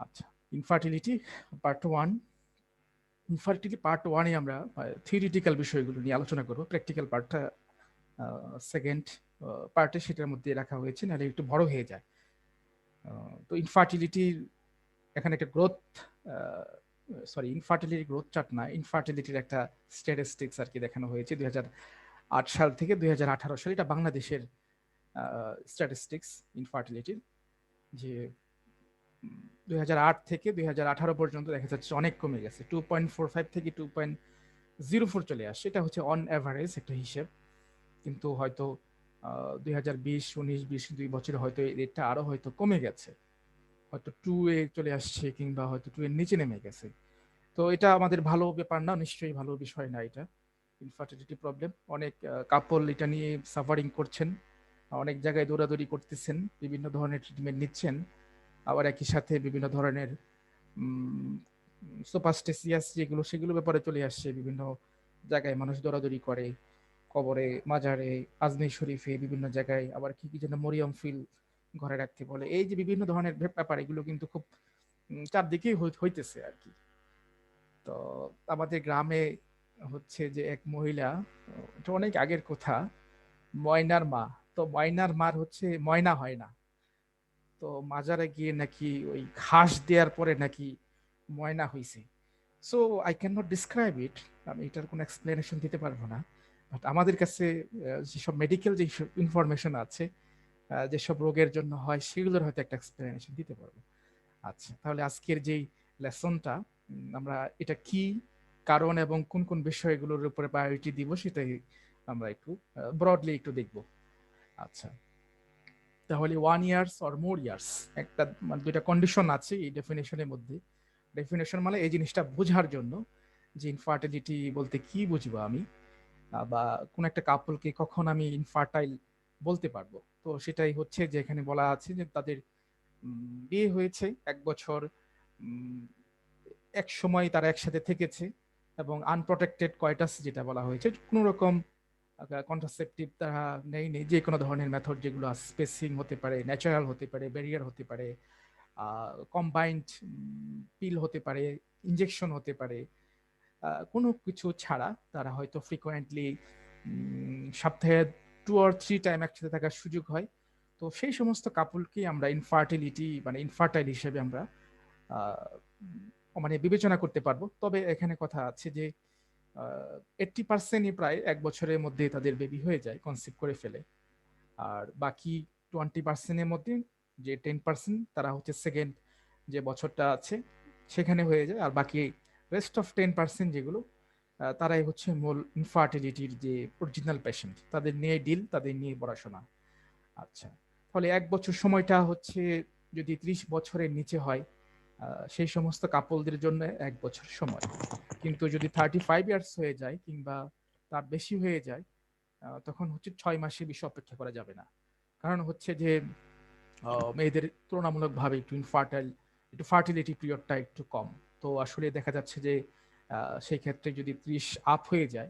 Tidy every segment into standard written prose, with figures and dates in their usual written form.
আচ্ছা, infertility part one. Infertility part ওয়ানে আমরা থিওরিটিক্যাল বিষয়গুলো নিয়ে আলোচনা করবো, প্র্যাকটিক্যাল পার্টটা সেকেন্ড পার্টে সেটার মধ্যে রাখা হয়েছে, নাহলে একটু বড় হয়ে যায়। তো ইনফার্টিলিটির এখানে একটা গ্রোথ, ইনফার্টিলিটি গ্রোথ চার্ট না, ইনফার্টিলিটির একটা স্ট্যাটিস্টিক্স আর কি দেখানো হয়েছে 2008 সাল থেকে 2018 সাল। এটা বাংলাদেশের স্ট্যাটিস্টিক্স ইনফার্টিলিটির, যে 2008 থেকে 2018 পর্যন্ত দেখা যাচ্ছে অনেক কমে গেছে, 2.45 থেকে 2.04 চলে আসছে। এটা হচ্ছে অন অ্যাভারেজ একটা হিসেব, কিন্তু হয়তো 2020, 19, 20 দুই বছরে হয়তো এই রেটটা আরো হয়তো কমে গেছে, হয়তো 2 এ চলে আসছে, কিংবা হয়তো 2 এর নিচে নেমে গেছে। তো এটা আমাদের ভালো ব্যাপার না, নিশ্চয়ই ভালো বিষয় না এটা। ইনফার্টিলিটি প্রবলেম, অনেক কাপল এটা নিয়ে সাফারিং করছেন, অনেক জায়গায় দৌড়াদৌড়ি করতেছেন, বিভিন্ন ধরনের ট্রিটমেন্ট নিচ্ছেন, আবার একই সাথে বিভিন্ন ধরনের সুপারস্টিসিয়াস যেগুলো, সেগুলো ব্যাপারে চলে আসছে। বিভিন্ন জায়গায় মানুষ দৌড়াদৌড়ি করে, কবরে, মাজারে, আজমির শরীফে, বিভিন্ন জায়গায় আবার কি কি যেন মরিয়ম ফিল ঘরে রাখতে বলে। এই যে বিভিন্ন ধরনের ব্যাপার, এগুলো কিন্তু খুব চারদিকেই হইতেছে আর কি। তো আমাদের গ্রামে হচ্ছে যে এক মহিলা, এটা অনেক আগের কথা, ময়নার মা। তো ময়নার মার হচ্ছে ময়না হয় না, তো মাজারে গিয়ে নাকি ওই ঘাস দেওয়ার পরে নাকি ময়না হইছে। So I can not describe ইট, আমি এটার কোনো এক্সপ্লেনেশন দিতে পারবো না। বাট আমাদের কাছে যেসব মেডিকেল যে ইনফরমেশন আছে, যেসব রোগের জন্য হয়, সেগুলোর হয়তো একটা এক্সপ্লেনেশন দিতে পারবো। আচ্ছা, তাহলে আজকের যেই লেসনটা, আমরা এটা কি কারণ এবং কোন কোন বিষয়গুলোর উপরে প্রায়োরিটি দিব, সেটাই আমরা একটু ব্রডলি একটু দেখব। আচ্ছা, তাহলে 1 ইয়ার্স অর মোর ইয়ার্স, একটা মানে দুইটা কন্ডিশন আছে এই ডেফিনেশনের মধ্যে। ডেফিনেশন মানে এই জিনিসটা বোঝার জন্য যে ইনফার্টিলিটি বলতে কি বুঝবো আমি, বা কোন একটা কাপলকে কখন আমি ইনফার্টাইল বলতে পারবো। তো সেটাই হচ্ছে যে এখানে বলা আছে যে তাদের বিয়ে হয়েছে 1 বছর, এক সময় তারা একসাথে থেকেছে, এবং আনপ্রোটেক্টেড কয়টাস যেটা বলা হয়েছে, কোনো রকম কন্ট্রাসেপটিভ তারা নেই, যে কোনো ধরনের মেথড যেগুলো স্পেসিং হতে পারে, ন্যাচারাল হতে পারে, ব্যারিয়ার হতে পারে, কম্বাইন্ড পিল হতে পারে, ইনজেকশন হতে পারে, কোনো কিছু ছাড়া তারা হয়তো ফ্রিকোয়েন্টলি সপ্তাহে 2 or 3 টাইম একসাথে থাকার সুযোগ হয়। তো সেই সমস্ত কাপলকে আমরা ইনফার্টিলিটি মানে ইনফার্টাইল হিসেবে আমরা আহ, মানে বিবেচনা করতে পারবো। তবে এখানে কথা আছে যে 80%ই প্রায় 1 বছরের মধ্যে তাদের বেবি হয়ে যায়, কনসিভ করে ফেলে। আর বাকি 20%-এর মধ্যে যে 10% তারা হচ্ছে সেকেন্ড যে বছরটা আছে সেখানে হয়ে যায়। আর বাকি রেস্ট অফ 10% যেগুলো, তারাই হচ্ছে মূল ইনফার্টিলিটির যে অরিজিনাল পেশেন্ট, তাদের নিয়ে ডিল, তাদের নিয়ে পড়াশোনা। আচ্ছা, তাহলে 1 বছর সময়টা হচ্ছে যদি 30 বছরের নিচে হয়, সেই সমস্ত কাপলদের জন্য 1 বছর সময়। কিন্তু যদি 35 ইয়ার্স হয়ে যায় কিংবা তার বেশি হয়ে যায়, তখন হচ্ছে 6 মাসের বেশি অপেক্ষা করা যাবে না। কারণ হচ্ছে যে মেয়েদের তুলনামূলকভাবে একটু ফার্টিলিটি পিরিয়ডটা একটু কম। তো আসলে দেখা যাচ্ছে যে সেই ক্ষেত্রে যদি 30 আপ হয়ে যায়,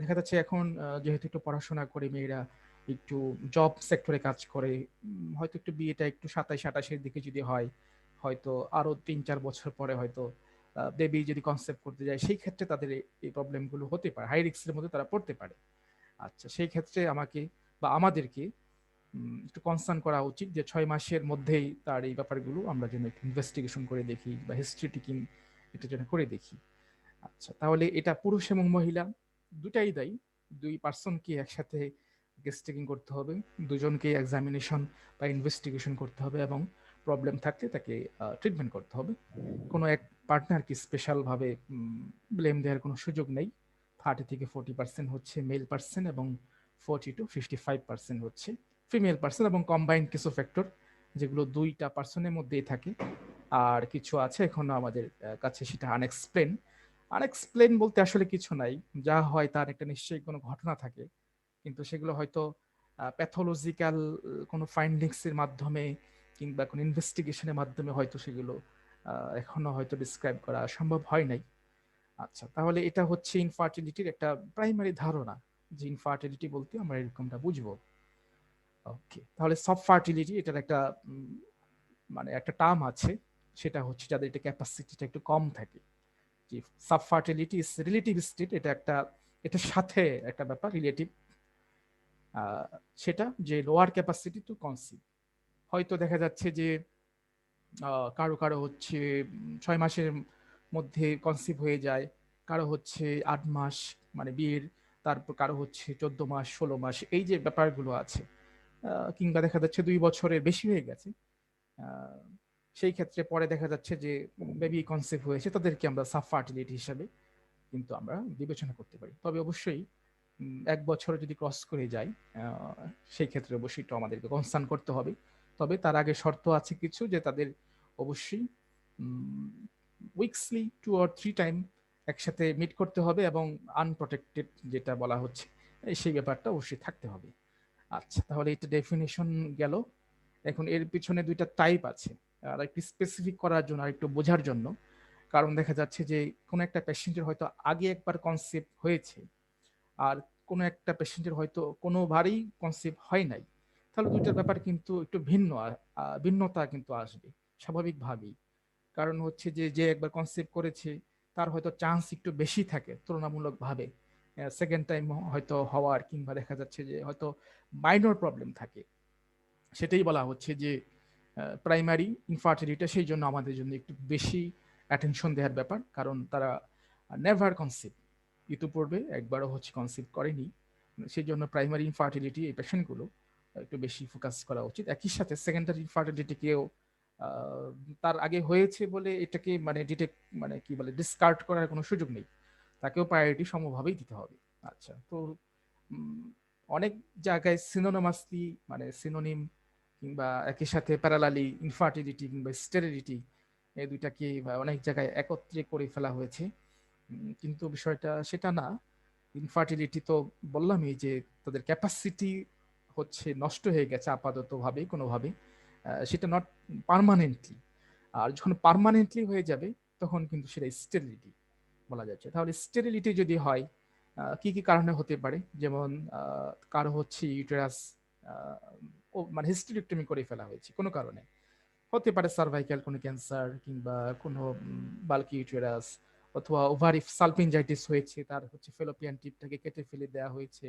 দেখা যাচ্ছে এখন যেহেতু একটু পড়াশোনা করে মেয়েরা একটু জব সেক্টরে কাজ করে, হয়তো একটু বিয়েটা একটু 27-28-এর দিকে যদি হয়, হয়তো আরো 3-4 বছর পরে হয়তো বেবি যদি কনসেপ্ট করতে যায়, সেই ক্ষেত্রে তাদের এই প্রবলেমগুলো হতে পারে, হাই রিস্কের মধ্যে তারা পড়তে পারে। আচ্ছা, সেই ক্ষেত্রে আমাকে বা আমাদেরকে একটু কনসার্ন করা উচিত যে 6 মাসের মধ্যেই তার এই ব্যাপারগুলো আমরা যেন একটু ইনভেস্টিগেশন করে দেখি, বা হিস্ট্রি টেকিং এটা যেন করে দেখি। আচ্ছা, তাহলে এটা পুরুষ এবং মহিলা দুটাই দায়ী। 2 পার্সনকে একসাথে গেস্ট টেকিং করতে হবে, দুজনকে এক্সামিনেশন বা ইনভেস্টিগেশন করতে হবে, এবং প্রবলেম থাকলে তাকে ট্রিটমেন্ট করতে হবে। কোনো এক পার্টনারকে স্পেশালভাবে ব্লেম দেওয়ার কোনো সুযোগ নেই। 30 থেকে 40% হচ্ছে মেল পার্সন, এবং 40 to 55% হচ্ছে ফিমেল পার্সন, এবং কম্বাইন্ড কিছু ফ্যাক্টর যেগুলো 2টা পার্সনের মধ্যেই থাকে। আর কিছু আছে এখনো আমাদের কাছে সেটা আনএক্সপ্লেন। আনএক্সপ্লেন বলতে আসলে কিছু নাই, যা হয় তার একটা নিশ্চয়ই কোনো ঘটনা থাকে, কিন্তু সেগুলো হয়তো প্যাথোলজিক্যাল কোনো ফাইন্ডিংস এর মাধ্যমে কিংবা কোনো ইনভেস্টিগেশনের মাধ্যমে হয়তো সেগুলো এখনো হয়তো ডিসক্রাইব করা সম্ভব হয় নাই। আচ্ছা, তাহলে এটা হচ্ছে ইনফার্টিলিটির একটা প্রাইমারি ধারণা, যে ইনফার্টিলিটি বলতে আমরা এরকমটা বুঝবো। ওকে, তাহলে সব ফার্টিলিটি এটার একটা মানে একটা টার্ম আছে, সেটা হচ্ছে যাদের এটা ক্যাপাসিটিটা একটু কম থাকে। যে সাবফার্টিলিটি ইজ রিলেটিভ স্টেট, এটা একটা, এটার সাথে একটা ব্যাপার রিলেটিভ, সেটা যে লোয়ার ক্যাপাসিটি টু কনসিভ। হয়তো দেখা যাচ্ছে যে কারো কারো হচ্ছে 6 মাসের মধ্যে কনসিভ হয়ে যায়, কারো হচ্ছে 8 মাস মানে বিয়ের, তারপর কারো হচ্ছে 14 মাস 16 মাস, এই যে ব্যাপারগুলো আছে। কিংবা দেখা যাচ্ছে 2 বছরের বেশি হয়ে গেছে, আহ, সেই ক্ষেত্রে পরে দেখা যাচ্ছে যে বেবি কনসিভ হয়েছে, তাদেরকে আমরা সাবফার্টিলিটি হিসাবে কিন্তু আমরা বিবেচনা করতে পারি। তবে অবশ্যই 1 বছর যদি ক্রস করে যায়, সেই ক্ষেত্রে অবশ্যই তো আমাদেরকে কনসার্ন করতে হবে। তবে তার আগে শর্ত আছে কিছু, যে তাদের অবশ্যই উইকসলি 2 or 3 টাইম একসাথে মিট করতে হবে, এবং আনপ্রোটেক্টেড যেটা বলা হচ্ছে সেই ব্যাপারটা অবশ্যই থাকতে হবে। আচ্ছা, তাহলে এটা ডেফিনেশন গেল। এখন এর পিছনে 2টা টাইপ আছে, আর একটু স্পেসিফিক করার জন্য আর একটু বোঝার জন্য। কারণ দেখা যাচ্ছে যে কোনো একটা পেশেন্টের হয়তো আগে একবার কনসেপ্ট হয়েছে, আর কোনো একটা পেশেন্টের হয়তো কোনোবারই কনসেপ্ট হয় নাই, তাহলে 2টার ব্যাপার কিন্তু একটু ভিন্ন, ভিন্নতা কিন্তু আসবে স্বাভাবিকভাবেই। কারণ হচ্ছে যে যে একবার কনসেপ্ট করেছে তার হয়তো চান্স একটু বেশি থাকে তুলনামূলকভাবে সেকেন্ড টাইম হয়তো হওয়ার, কিংবা দেখা যাচ্ছে যে হয়তো মাইনর প্রবলেম থাকে। সেটাই বলা হচ্ছে যে প্রাইমারি ইনফার্টিলিটি সেই জন্য আমাদের জন্য একটু বেশি অ্যাটেনশন দেওয়ার ব্যাপার, কারণ তারা নেভার কনসিভ, ইতিপূর্বে একবারও হচ্ছে কনসিভ করেনি। সেই জন্য প্রাইমারি ইনফার্টিলিটি এই পেশেন্টগুলো একটু বেশি ফোকাস করা উচিত। একই সাথে সেকেন্ডারি ইনফার্টিলিটিকেও তার আগে হয়েছে বলে এটাকে মানে ডিটেক্ট মানে কি বলে ডিসকার্ড করার কোনো সুযোগ নেই, তাকেও প্রায়োরিটি সমভাবেই দিতে হবে। আচ্ছা, তো উম, অনেক জায়গায় সিনোনিমাসলি মানে সিনোনিম কিংবা একই সাথে প্যারালালি ইনফার্টিলিটি কিংবা স্টেরিলিটি, এই দুইটাকে অনেক জায়গায় একত্রে করে ফেলা হয়েছে। কিন্তু বিষয়টা সেটা না। ইনফার্টিলিটি তো বললামই যে তাদের ক্যাপাসিটি হচ্ছে নষ্ট হয়ে গেছে আপাতত ভাবে কোনোভাবে, সেটা নট পার্মানেন্টলি। আর যখন পার্মানেন্টলি হয়ে যাবে তখন কিন্তু সেটা স্টেরিলিটি বলা যাচ্ছে। তাহলে স্টেরিলিটি যদি হয় কি কি কারণে হতে পারে, যেমন কারো হচ্ছে ইউটেরাস মানে হিস্টেরিক্টমি করে ফেলা হয়েছে কোনো কারণে, হতে পারে সার্ভাইকাল কোনো ক্যান্সার, কিংবা কোনো বাল্কি ইউটেরাস, অথবা ওভারি সালপিনজাইটিস হয়েছে, তার হচ্ছে ফেলোপিয়ান টিপটাকে কেটে ফেলে দেওয়া হয়েছে,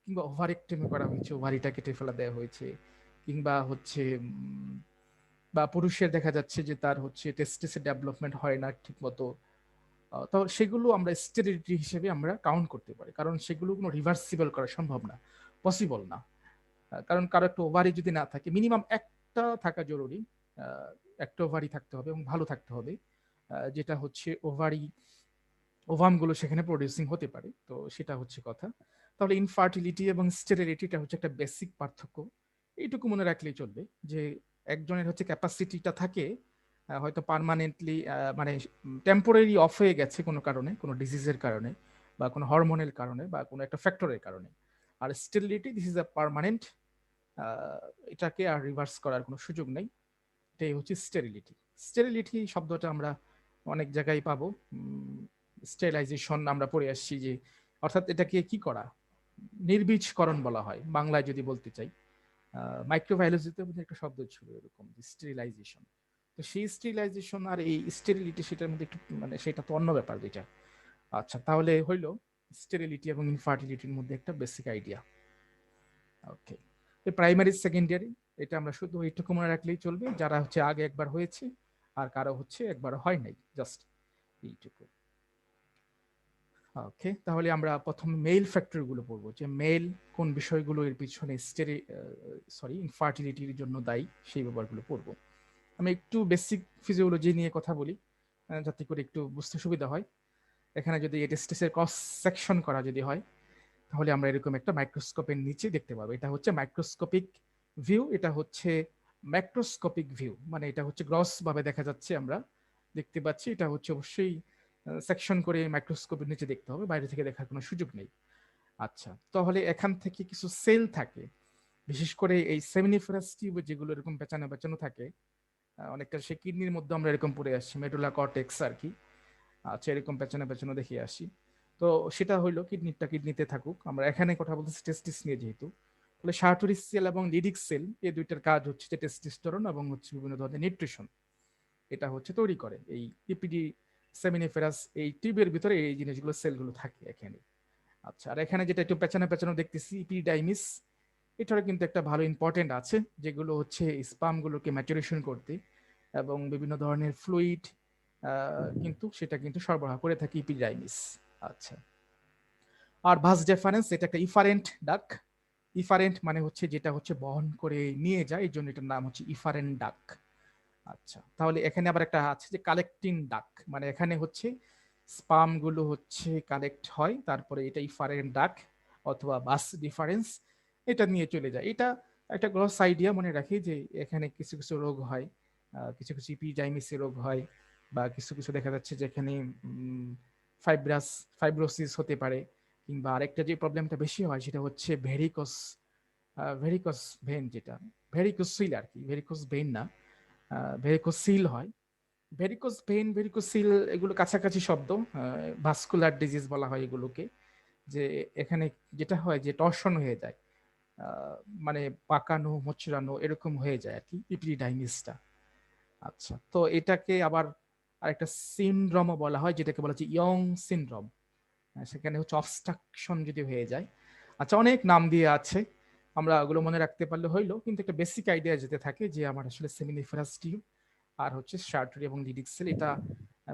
কিংবা ওভারেক্টমি করা হয়েছে, ওভারিটা কেটে ফেলা দেওয়া হয়েছে, কিংবা হচ্ছে বা পুরুষের দেখা যাচ্ছে যে তার হচ্ছে টেস্টিসের ডেভেলপমেন্ট হয় না ঠিক মতো। তো সেগুলো আমরা স্টেরিলিটি হিসেবে আমরা কাউন্ট করতে পারি, কারণ সেগুলো কোনো রিভার্সিবল করা সম্ভব না, পসিবল না। কারণ কারো একটা ওভারি যদি না থাকে, মিনিমাম একটা থাকা জরুরি, আহ, একটা ওভারি থাকতে হবে এবং ভালো থাকতে হবে, যেটা হচ্ছে ওভারি ওভামগুলো সেখানে প্রডিউসিং হতে পারে, তো সেটা হচ্ছে কথা। তাহলে ইনফার্টিলিটি এবং স্টেরিলিটিটা হচ্ছে একটা বেসিক পার্থক্য, এইটুকু মনে রাখলেই চলবে। যে একজনের হচ্ছে ক্যাপাসিটিটা থাকে হয়তো পার্মানেন্টলি মানে টেম্পোরারি অফ হয়ে গেছে কোনো কারণে, কোনো ডিজিজের কারণে, বা কোনো হরমোনের কারণে, বা কোনো একটা ফ্যাক্টরের কারণে। আর sterility this is a permanent, এটাকে আর রিভার্স করার কোনো সুযোগ নেই। এটাই হচ্ছে স্টেরিলিটি। স্টেরিলিটি শব্দটা আমরা অনেক জায়গায় পাবো, স্টেরিলাইজেশন আমরা পড়ে আসছি যে, অর্থাৎ এটাকে কি করা, নির্বীজকরণ বলা হয় বাংলায় যদি বলতে চাই। মাইক্রোবায়োলজিতে একটা শব্দ ছিল এরকম, স্টেরিলাইজেশন। তো সেই স্টেরিলাইজেশন আর এই স্টেরিলিটি সেটার মধ্যে একটু মানে সেটা তো অন্য ব্যাপার দুইটা। আচ্ছা, তাহলে হইলো স্টেরিলিটি এবং ইনফার্টিলিটির মধ্যে একটা বেসিক আইডিয়া। ওকে, প্রাইমারি সেকেন্ডারি এটা আমরা শুধু এইটুকু মনে রাখলেই চলবে, যারা হচ্ছে আগে একবার হয়েছে আর কারো হচ্ছে একবার হয় নাই, জাস্ট এইটুকু। ওকে, তাহলে আমরা প্রথম মেল ফ্যাক্টর গুলো পড়বো, যে মেল কোন বিষয়গুলো এর পিছনে ইনফার্টিলিটির জন্য দায়ী, সেই ব্যাপারগুলো পড়বো। আমি একটু বেসিক ফিজিওলজি নিয়ে কথা বলি যাতে করে একটু বুঝতে সুবিধা হয়। এখানে যদি টেস্টিসের ক্রস সেকশন করা যদি হয়, তাহলে আমরা এরকম একটা মাইক্রোস্কোপের নিচে দেখতে পাবো। এটা হচ্ছে মাইক্রোস্কোপিক ভিউ, এটা হচ্ছে ম্যাক্রোস্কোপিক ভিউ, মানে এটা হচ্ছে গ্রস ভাবে দেখা যাচ্ছে, আমরা দেখতে পাচ্ছি। এটা হচ্ছে অবশ্যই সেকশন করে মাইক্রোস্কোপের নিচে দেখতে হবে, বাইরে থেকে দেখার কোনো সুযোগ নেই। আচ্ছা, তাহলে এখান থেকে কিছু সেল থাকে, বিশেষ করে এই সেমিনিফেরাস টিউব যেগুলো এরকম পেঁচানো পেঁচানো থাকে, অনেকটা সে কিডনির মধ্যে আমরা এরকম পড়ে আসছি, মেডুলা কর্টেক্স আর কি। আচ্ছা, এরকম পেছনে পেছনে দেখিয়ে আসি। তো সেটা হইলো কিডনিটা কিডনিতে থাকুক, আমরা এখানে কথা বলতেছি টেস্টিস নিয়ে যেহেতু। তাহলে সার্টোরিস সেল এবং লিডিক সেল এই দুইটার কাজ হচ্ছে যে টেস্টোস্টেরন এবং হচ্ছে বিভিন্ন ধরনের নিউট্রিশন। এটা হচ্ছে তৈরি করে এই ইপিডি সেমিনিফেরাস এই টিউবের ভিতরে এই জিনিসগুলো সেলগুলো থাকে এখানে। আচ্ছা, আর এখানে যেটা একটু পেছনে পেছনে দেখতেছি ইপিডাইমিস, এটারও কিন্তু একটা ভালো ইম্পর্টেন্ট আছে, যেগুলো হচ্ছে স্পামগুলোকে ম্যাচুরেশন করতে এবং বিভিন্ন ধরনের ফ্লুইড কিন্তু সেটা কিন্তু সরবরাহ করে থাকে ইপিডাইমিস। আচ্ছা, আর ভাস ডেফারেন্স এটা একটা ইফারেন্ট ডাক। ইফারেন্ট মানে হচ্ছে যেটা হচ্ছে বহন করে নিয়ে যায়, এই জন্য এটার নাম হচ্ছে ইফারেন্ট ডাক। আচ্ছা, তাহলে এখানে আবার একটা আছে যে কালেক্টিং ডাক, মানে এখানে হচ্ছে স্পাম গুলো হচ্ছে কালেক্ট হয়, তারপরে এটা ইফারেন্ট ডাক অথবা বাস ডিফারেন্স এটা নিয়ে চলে যায়। এটা একটা গ্রস আইডিয়া মনে রাখি যে এখানে কিছু কিছু রোগ হয়, কিছু কিছু ইপিডাইমিসের রোগ হয়, বা কিছু কিছু দেখা যাচ্ছে যে এখানে ফাইব্রাস ফাইব্রোসিস হতে পারে, কিংবা আরেকটা যে প্রবলেমটা বেশি হয় সেটা হচ্ছে ভেরিকোস, ভেরিকোস ভেন, যেটা ভেরিকোসিল আর কি, ভেরিকোস ভেন না, ভেরিকোসিল হয়। ভেরিকোস ভেন ভেরিকোসিল এগুলো কাছাকাছি শব্দ, ভাস্কুলার ডিজিজ বলা হয় এগুলোকে। যে এখানে যেটা হয় যে টর্শন হয়ে যায়, আহ, মানে পাকানো মোচড়ানো এরকম হয়ে যায় আর কি ইপিডিডাইমিসটা। আচ্ছা, তো এটাকে আবার আরেকটা সিনড্রোমও বলা হয়, যেটাকে বলা হচ্ছে ইয়ং সিনড্রোম। সেখানে হচ্ছে অবস্ট্রাকশন যদি হয়ে যায়। আচ্ছা, অনেক নাম দিয়ে আছে, আমরা ওগুলো মনে রাখতে পারলে হইলো, কিন্তু একটা বেসিক আইডিয়া যেতে থাকে যে আমার আসলে সেমিনিফেরাস টিউব আর হচ্ছে শার্টরি এবং লিডিক সেল। এটা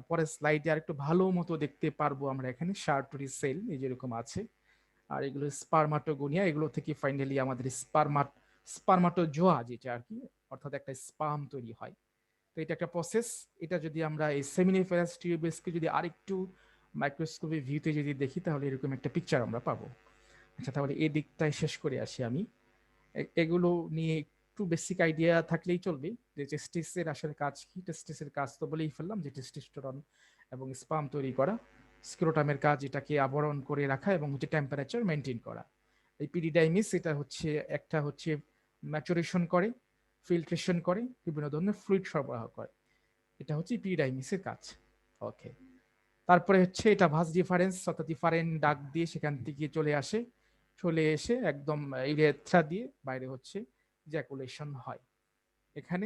পরের স্লাইডে আর একটু ভালো মতো দেখতে পারবো আমরা। এখানে শার্টরি সেল এই যেরকম আছে, আর এগুলো স্পারমাটোগোনিয়া, এগুলো থেকে ফাইনালি আমাদের স্পারমাটোজোয়া যেটা আর কি, অর্থাৎ একটা স্পাম তৈরি হয়। তো এটা একটা প্রসেস। এটা যদি আমরা এই সেমিনিফেরাস টিউবেসকে যদি আরেকটু মাইক্রোস্কোপের ভিউতে যদি দেখি তাহলে এরকম একটা পিকচার আমরা পাবো। আচ্ছা, তাহলে এই দিকটাই শেষ করে আসি আমি। এগুলো নিয়ে একটু বেসিক আইডিয়া থাকলেই চলবে যে টেস্টিসের আসলে কাজ কি। টেস্টিসের কাজ তো বলেই ফেললাম যে টেস্টোস্টেরন এবং স্পাম তৈরি করা। স্ক্রোটামের কাজ এটাকে আবরণ করে রাখা এবং হচ্ছে টেম্পারেচার মেনটেন করা। এই পিডিডাইমিস এটা হচ্ছে একটা হচ্ছে ম্যাচুরেশন করে, ফিল্ট্রেশন করে, বিভিন্ন ধরনের ফ্লুইড সরবরাহ করে। এটা হচ্ছে পিডিডাইমিসের কাজ। ওকে, তারপরে হচ্ছে এটা ভাস ডিফারেন্স, অর্থাৎ ডিফারেন্ট ডাক দিয়ে সেখান থেকে চলে আসে, চলে এসে একদম ইউরেথ্রা দিয়ে বাইরে হচ্ছে জ্যাকুলেশন হয়। এখানে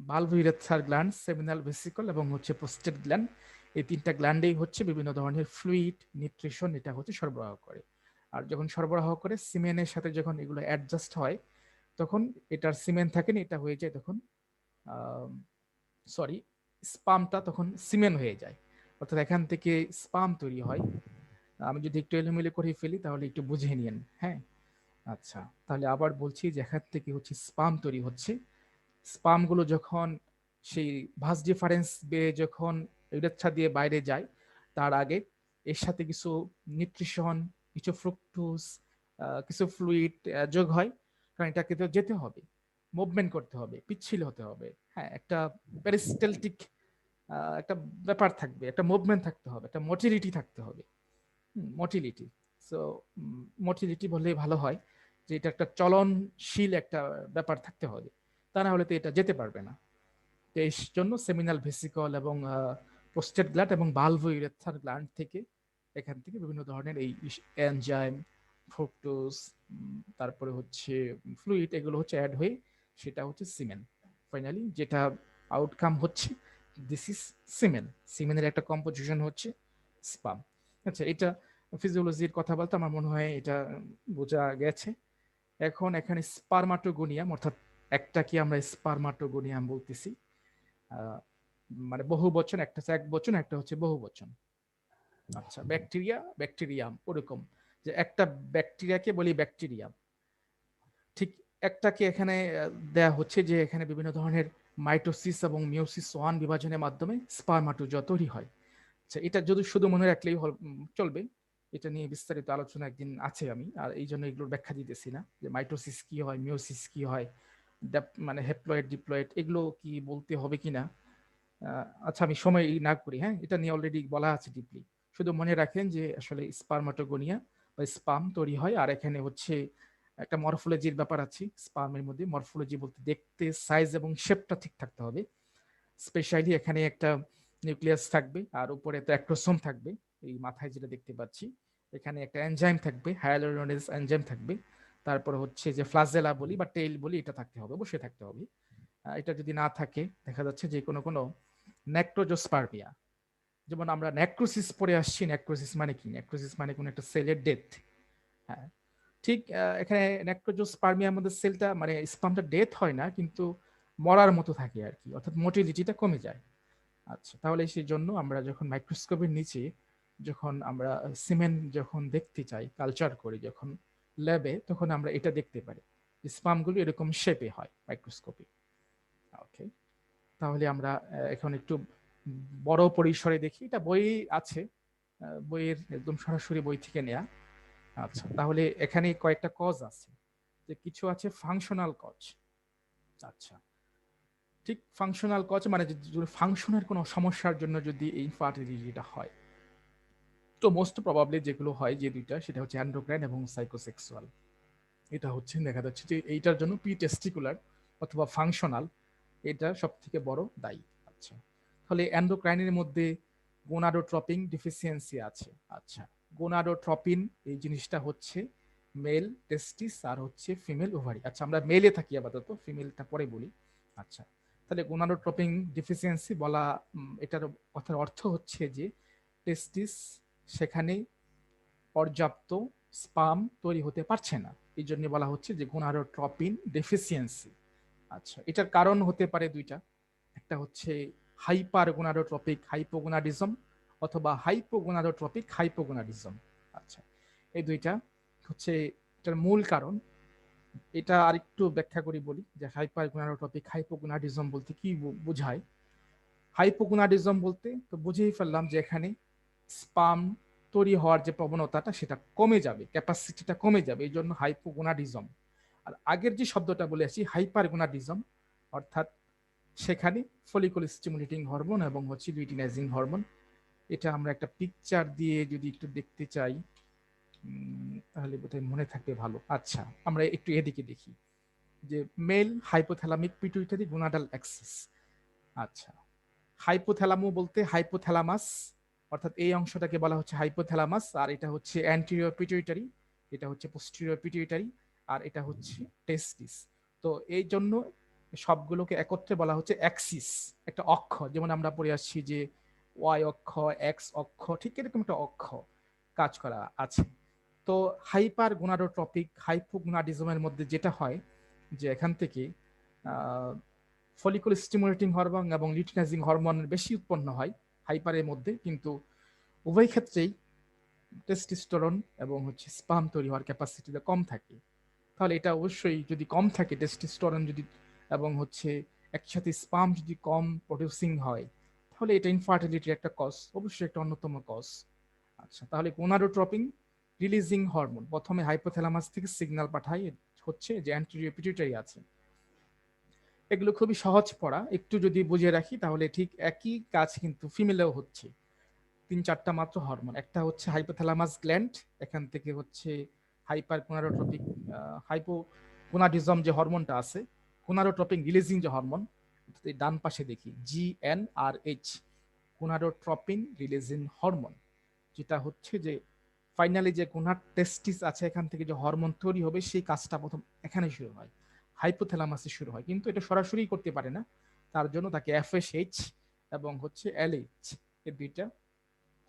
বালভ ইউরেথ্রার গ্ল্যান্ড, সেমিনাল ভেসিকল এবং হচ্ছে প্রোস্টেট গ্ল্যান্ড, এই তিনটা গ্ল্যান্ডেই হচ্ছে বিভিন্ন ধরনের ফ্লুইড নিউট্রিশন এটা হচ্ছে সরবরাহ করে। আর যখন সরবরাহ করে সিমেনের সাথে যখন এগুলো অ্যাডজাস্ট হয়, তখন এটার সিমেন্ট থাকে না, এটা হয়ে যায় তখন সরি স্পামটা তখন সিমেন্ট হয়ে যায়, অর্থাৎ এখান থেকে স্পাম তৈরি হয়। আমি যদি একটু এলোমেলো করে ফেলি তাহলে একটু বুঝে নিন, হ্যাঁ। আচ্ছা, তাহলে আবার বলছি যে এখান থেকে হচ্ছে স্পাম তৈরি হচ্ছে। স্পাম গুলো যখন সেই ভাস ডিফারেন্স বেয়ে যখন ইউরেথ্রা দিয়ে বাইরে যায়, তার আগে এর সাথে কিছু নিউট্রিশন, কিছু ফ্রুক্টোজ, কিছু ফ্লুইড যোগ হয়, কারণ এটাকে তো যেতে হবে, মুভমেন্ট করতে হবে, পিচ্ছিল হতে হবে, হ্যাঁ, একটা পেরিস্টালটিক একটা ব্যাপার থাকবে, একটা মুভমেন্ট থাকতে হবে, একটা মোটিলিটি থাকতে হবে। মোটিলিটি, সো মোটিলিটি বললেই ভালো হয়, যে এটা একটা চলনশীল একটা ব্যাপার থাকতে হবে, তা না হলে তো এটা যেতে পারবে না। তো এই জন্য সেমিনাল ভেসিকল এবং প্রোস্টেট গ্ল্যান্ড এবং বালভো ইউরেথ্রাল গ্ল্যান্ড থেকে এখান থেকে বিভিন্ন ধরনের এই এনজাইম, ফ্রুক্টোজ, তারপরে হচ্ছে ফ্লুইড, এগুলো হচ্ছে অ্যাড হয়ে সেটা হচ্ছে সিমেন। ফাইনালি যেটা আউটকাম হচ্ছে দিস ইজ সিমেন। সিমেনের একটা কম্পোজিশন হচ্ছে স্পাম। আচ্ছা, এটা ফিজিওলজির কথা বলতে আমার মনে হয় এটা বোঝা গেছে। এখন এখানে স্পারমাটোগোনিয়াম, অর্থাৎ একটা কি আমরা স্পারমাটোগোনিয়াম বলতেছি, আহ, মানে বহু বচন, একটা হচ্ছে এক বচন, একটা হচ্ছে বহু বচন। আচ্ছা, ব্যাকটেরিয়া ব্যাকটেরিয়াম ওরকম, যে একটা ব্যাকটেরিয়াকে বলি ব্যাকটেরিয়াম, ঠিক একটাকে এখানে দেয়া হচ্ছে যে এখানে বিভিন্ন ধরনের মাইটোসিস এবং মিওসিস ওয়ান বিভাজনের মাধ্যমে স্পারমাটোজোয়া তৈরি হয়। আচ্ছা, এটা যদি শুধু মনে রাখলেই চলবে, এটা নিয়ে বিস্তারিত আলোচনা একদিন আছে, আমি আর এই জন্য এগুলোর ব্যাখ্যা দিতেছি না, যে মাইটোসিস কি হয়, মিওসিস কি হয়, মানে হ্যাপ্লয়েড ডিপ্লয়েড এগুলো কি বলতে হবে কিনা। আচ্ছা, আমি সময় না করি, হ্যাঁ, এটা নিয়ে অলরেডি বলা আছে ডিপলি। শুধু মনে রাখেন যে আসলে স্পারমাটোগোনিয়া বা স্পাম তৈরি হয়, আর এখানে হচ্ছে একটা মরফোলজির ব্যাপার আছে। স্পামের মধ্যে মরফোলজি বলতে দেখতে সাইজ এবং শেপটা ঠিক থাকতে হবে। স্পেশালি এখানে একটা নিউক্লিয়াস থাকবে, আর উপরে তো অ্যাক্টোসোম থাকবে, এই মাথায় যেটা দেখতে পাচ্ছি। এখানে একটা এনজাইম থাকবে, হায়ালুরোনিজ এনজাইম থাকবে। তারপর হচ্ছে যে ফ্লাজেলা বলি বা টেইল বলি, এটা থাকতে হবে, অবশ্যই থাকতে হবে। এটা যদি না থাকে দেখা যাচ্ছে যে কোনো কোনো নেক্রোজোস্পার্মিয়া। যেমন আমরা নেক্রোসিস পড়ে আসছি, নেক্রোসিস মানে কি? নেক্রোসিস মানে কোন একটা সেলের ডেথ। হ্যাঁ, ঠিক এখানে নেক্রোজোস্পার্মিয়ার মধ্যে সেলটা মানে স্পামটা ডেথ হয় না, কিন্তু মরার মতো থাকে আর কি, অর্থাৎ মোটিলিটিটা কমে যায়। আচ্ছা, তাহলে সেই জন্য আমরা যখন মাইক্রোস্কোপের নিচে যখন আমরা সিমেন্ট যখন দেখতে চাই, কালচার করি যখন ল্যাবে, তখন আমরা এটা দেখতে পারি, স্পামগুলো এরকম শেপে হয় মাইক্রোস্কোপে। ওকে, তাহলে আমরা এখন একটু বড় পরিসরে দেখি। এটা বই আছে, বইয়ের একদম সরাসরি বই থেকে নেয়া। আচ্ছা, তাহলে এখানে কয়েকটা কজ আছে, যে কিছু আছে ফাংশনাল কজ। আচ্ছা, ঠিক ফাংশনাল কজ মানে ফাংশনের কোনো সমস্যার জন্য যদি ইনফার্টিলিটিটা হয়, তো মোস্ট প্রবাবলি যেগুলো হয় যে দুইটা, সেটা হচ্ছে অ্যান্ড্রোক্রাইন এবং সাইকোসেক্সুয়াল। এটা হচ্ছে দেখা যাচ্ছে যে এইটার জন্য পি টেস্টিকুলার অথবা ফাংশনাল, এটা সব থেকে বড় দায়ী। আচ্ছা, তাহলে অ্যান্ডোক্রাইনের মধ্যে গোনাডোট্রপিন ডিফিসিয়েন্সি আছে। আচ্ছা, গোনাডোট্রপিন এই জিনিসটা হচ্ছে মেল টেস্টিস আর হচ্ছে ফিমেল ওভারি। আচ্ছা, আমরা মেলে থাকি আপাতত, ফিমেলটা পরে বলি। আচ্ছা, তাহলে গোনাডোট্রপিন ডিফিসিয়েন্সি বলা, এটার কথার অর্থ হচ্ছে যে টেস্টিস সেখানে পর্যাপ্ত স্পাম তৈরি হতে পারছে না, এই জন্য বলা হচ্ছে যে গোনাডোট্রপিন ডেফিসিয়েন্সি। আচ্ছা, এটার কারণ হতে পারে দুইটা, একটা হচ্ছে হাইপার গোনাডোট্রপিক হাইপোগোনাডিজম অথবা হাইপোগোনাডোট্রপিক হাইপোগোনাডিজম। আচ্ছা, এই দুইটা হচ্ছে এটার মূল কারণ। এটা আরেকটু ব্যাখ্যা করি বলি যে হাইপার গোনাডোট্রপিক হাইপোগোনাডিজম বলতে কি বোঝায়। হাইপোগোনাডিজম বলতে তো বুঝেই ফেললাম যে এখানে স্পাম তৈরি হওয়ার যে প্রবণতাটা সেটা কমে যাবে, ক্যাপাসিটিটা কমে যাবে, এই জন্য হাইপোগোনাডিজম। আর আগের যে শব্দটা বলে আসি হাইপারগোনাডিজম, অর্থাৎ সেখানে ফলিকল স্টিমুলেটিং হরমোন এবং হচ্ছে লুটিনাইজিং হরমোন। এটা আমরা একটা পিকচার দিয়ে যদি একটু দেখতে চাই, তাহলে বোধহয় মনে থাকবে ভালো। আচ্ছা, আমরা একটু এদিকে দেখি যে male hypothalamic pituitary gonadal axis. আচ্ছা, হাইপোথ্যালামো বলতে হাইপোথ্যালামাস, অর্থাৎ এই অংশটাকে বলা হচ্ছে হাইপোথ্যালামাস, আর এটা হচ্ছে অ্যান্টেরিয়র পিটুইটারি, এটা হচ্ছে পোস্টেরিয়র পিটুইটারি, আর এটা হচ্ছে টেস্টিস। তো এই জন্য সবগুলোকে একত্রে বলা হচ্ছে অ্যাক্সিস, একটা অক্ষ। যেমন আমরা পড়ে আসছি যে ওয়াই অক্ষ, এক্স অক্ষ, ঠিক এরকম একটা অক্ষ কাজ করা আছে। তো হাইপার গোনাডোট্রপিক হাইপোগোনাডিজমের মধ্যে যেটা হয় যে এখান থেকে ফলিকুল স্টিমুলেটিং হরমোন এবং লিউটিনাইজিং হরমোন বেশি উৎপন্ন হয় হাইপারের মধ্যে, কিন্তু উভয় ক্ষেত্রেই টেস্টোস্টেরন এবং হচ্ছে স্পাম তৈরি হওয়ার ক্যাপাসিটিটা কম থাকে। তাহলে এটা অবশ্যই যদি কম থাকে টেস্টোস্টেরন যদি এবং হচ্ছে একসাথে স্পাম যদি কম প্রডিউসিং হয়, তাহলে এটা ইনফার্টিলিটির একটা কজ, অবশ্যই একটা অন্যতম কজ। আচ্ছা, তাহলে গোনাডোট্রপিন রিলিজিং হরমোন প্রথমে হাইপোথ্যালামাস থেকে সিগন্যাল পাঠায় হচ্ছে যে অ্যান্টেরিয়র পিটুইটারি আছে। এগুলো খুবই সহজ পড়া, একটু যদি বুঝে রাখি তাহলে ঠিক একই কাজ কিন্তু ফিমেলেও হচ্ছে। তিন চারটা মাত্র হরমোন, একটা হচ্ছে হাইপোথ্যালামাস গ্ল্যান্ড, এখান থেকে হচ্ছে হাইপার গোনাডোট্রপিক হাইপোগোনাডিজম যে হরমোনটা আছে, গোনাডোট্রপিক রিলিজিং যে হরমোন, ডান পাশে দেখি GnRH, গোনাডোট্রপিন রিলিজিং হরমোন, যেটা হচ্ছে যে ফাইনালি যে গোনাড টেস্টিস আছে এখান থেকে যে হরমোন তৈরি হবে, সেই কাজটা প্রথম এখানে শুরু হয়, হাইপোথ্যালামাসে শুরু হয়, কিন্তু এটা সরাসরি করতে পারে না, তার জন্য তাকে FSH এবং হচ্ছে LH এই দুইটা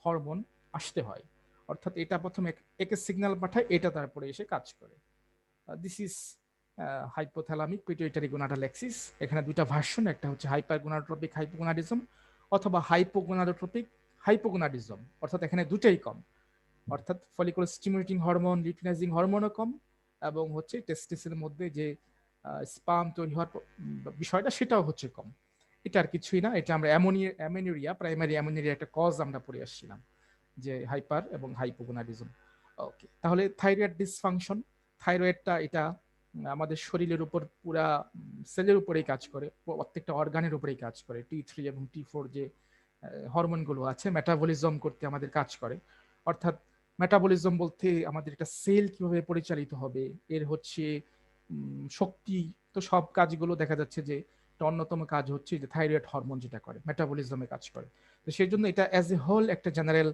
হরমোন আসতে হয়। অর্থাৎ এটা প্রথমে একে সিগন্যাল পাঠায়, এটা তারপরে এসে কাজ করে। This is hypothalamic pituitary gonadal Axis. এখানে দুইটা ভার্সন, একটা হচ্ছে হাইপার গোনাডোট্রপিক হাইপোগোনাডিজম অথবা হাইপোগোনাডোট্রপিক হাইপোগোনাডিজম, অর্থাৎ এখানে দুটাই কম, অর্থাৎ ফলিকুলার স্টিমুলেটিং হরমোন লিউটিনাইজিং হরমোনও কম এবং হচ্ছে টেস্টিসের মধ্যে যে স্পাম তৈরি হওয়ার বিষয়টা সেটাও হচ্ছে কম। এটা আর কিছুই না, এটা আমরা অ্যামেনুরিয়া প্রাইমারি অ্যামেনুরিয়া একটা কজ আমরা পড়ে আসছিলাম, যে হাইপার এবং হাইপোগোনাডিজম। ওকে, তাহলে থাইরয়েড ডিসফাংশন, থাইরয়েডটা এটা আমাদের শরীরের উপর পুরা সেলের উপরেই কাজ করে, প্রত্যেকটা অর্গানের উপরেই কাজ করে। T3 এবং T4 যে হরমোনগুলো আছে মেটাবলিজম করতে আমাদের কাজ করে। অর্থাৎ মেটাবলিজম বলতে আমাদের একটা সেল কিভাবে পরিচালিত হবে, এর হচ্ছে শক্তি, তো সব কাজগুলো দেখা যাচ্ছে যে অন্যতম কাজ হচ্ছে যে থাইরয়েড হরমোন যেটা করে মেটাবলিজমে কাজ করে। তো সেই জন্য এটা অ্যাজ এ হোল একটা জেনারেল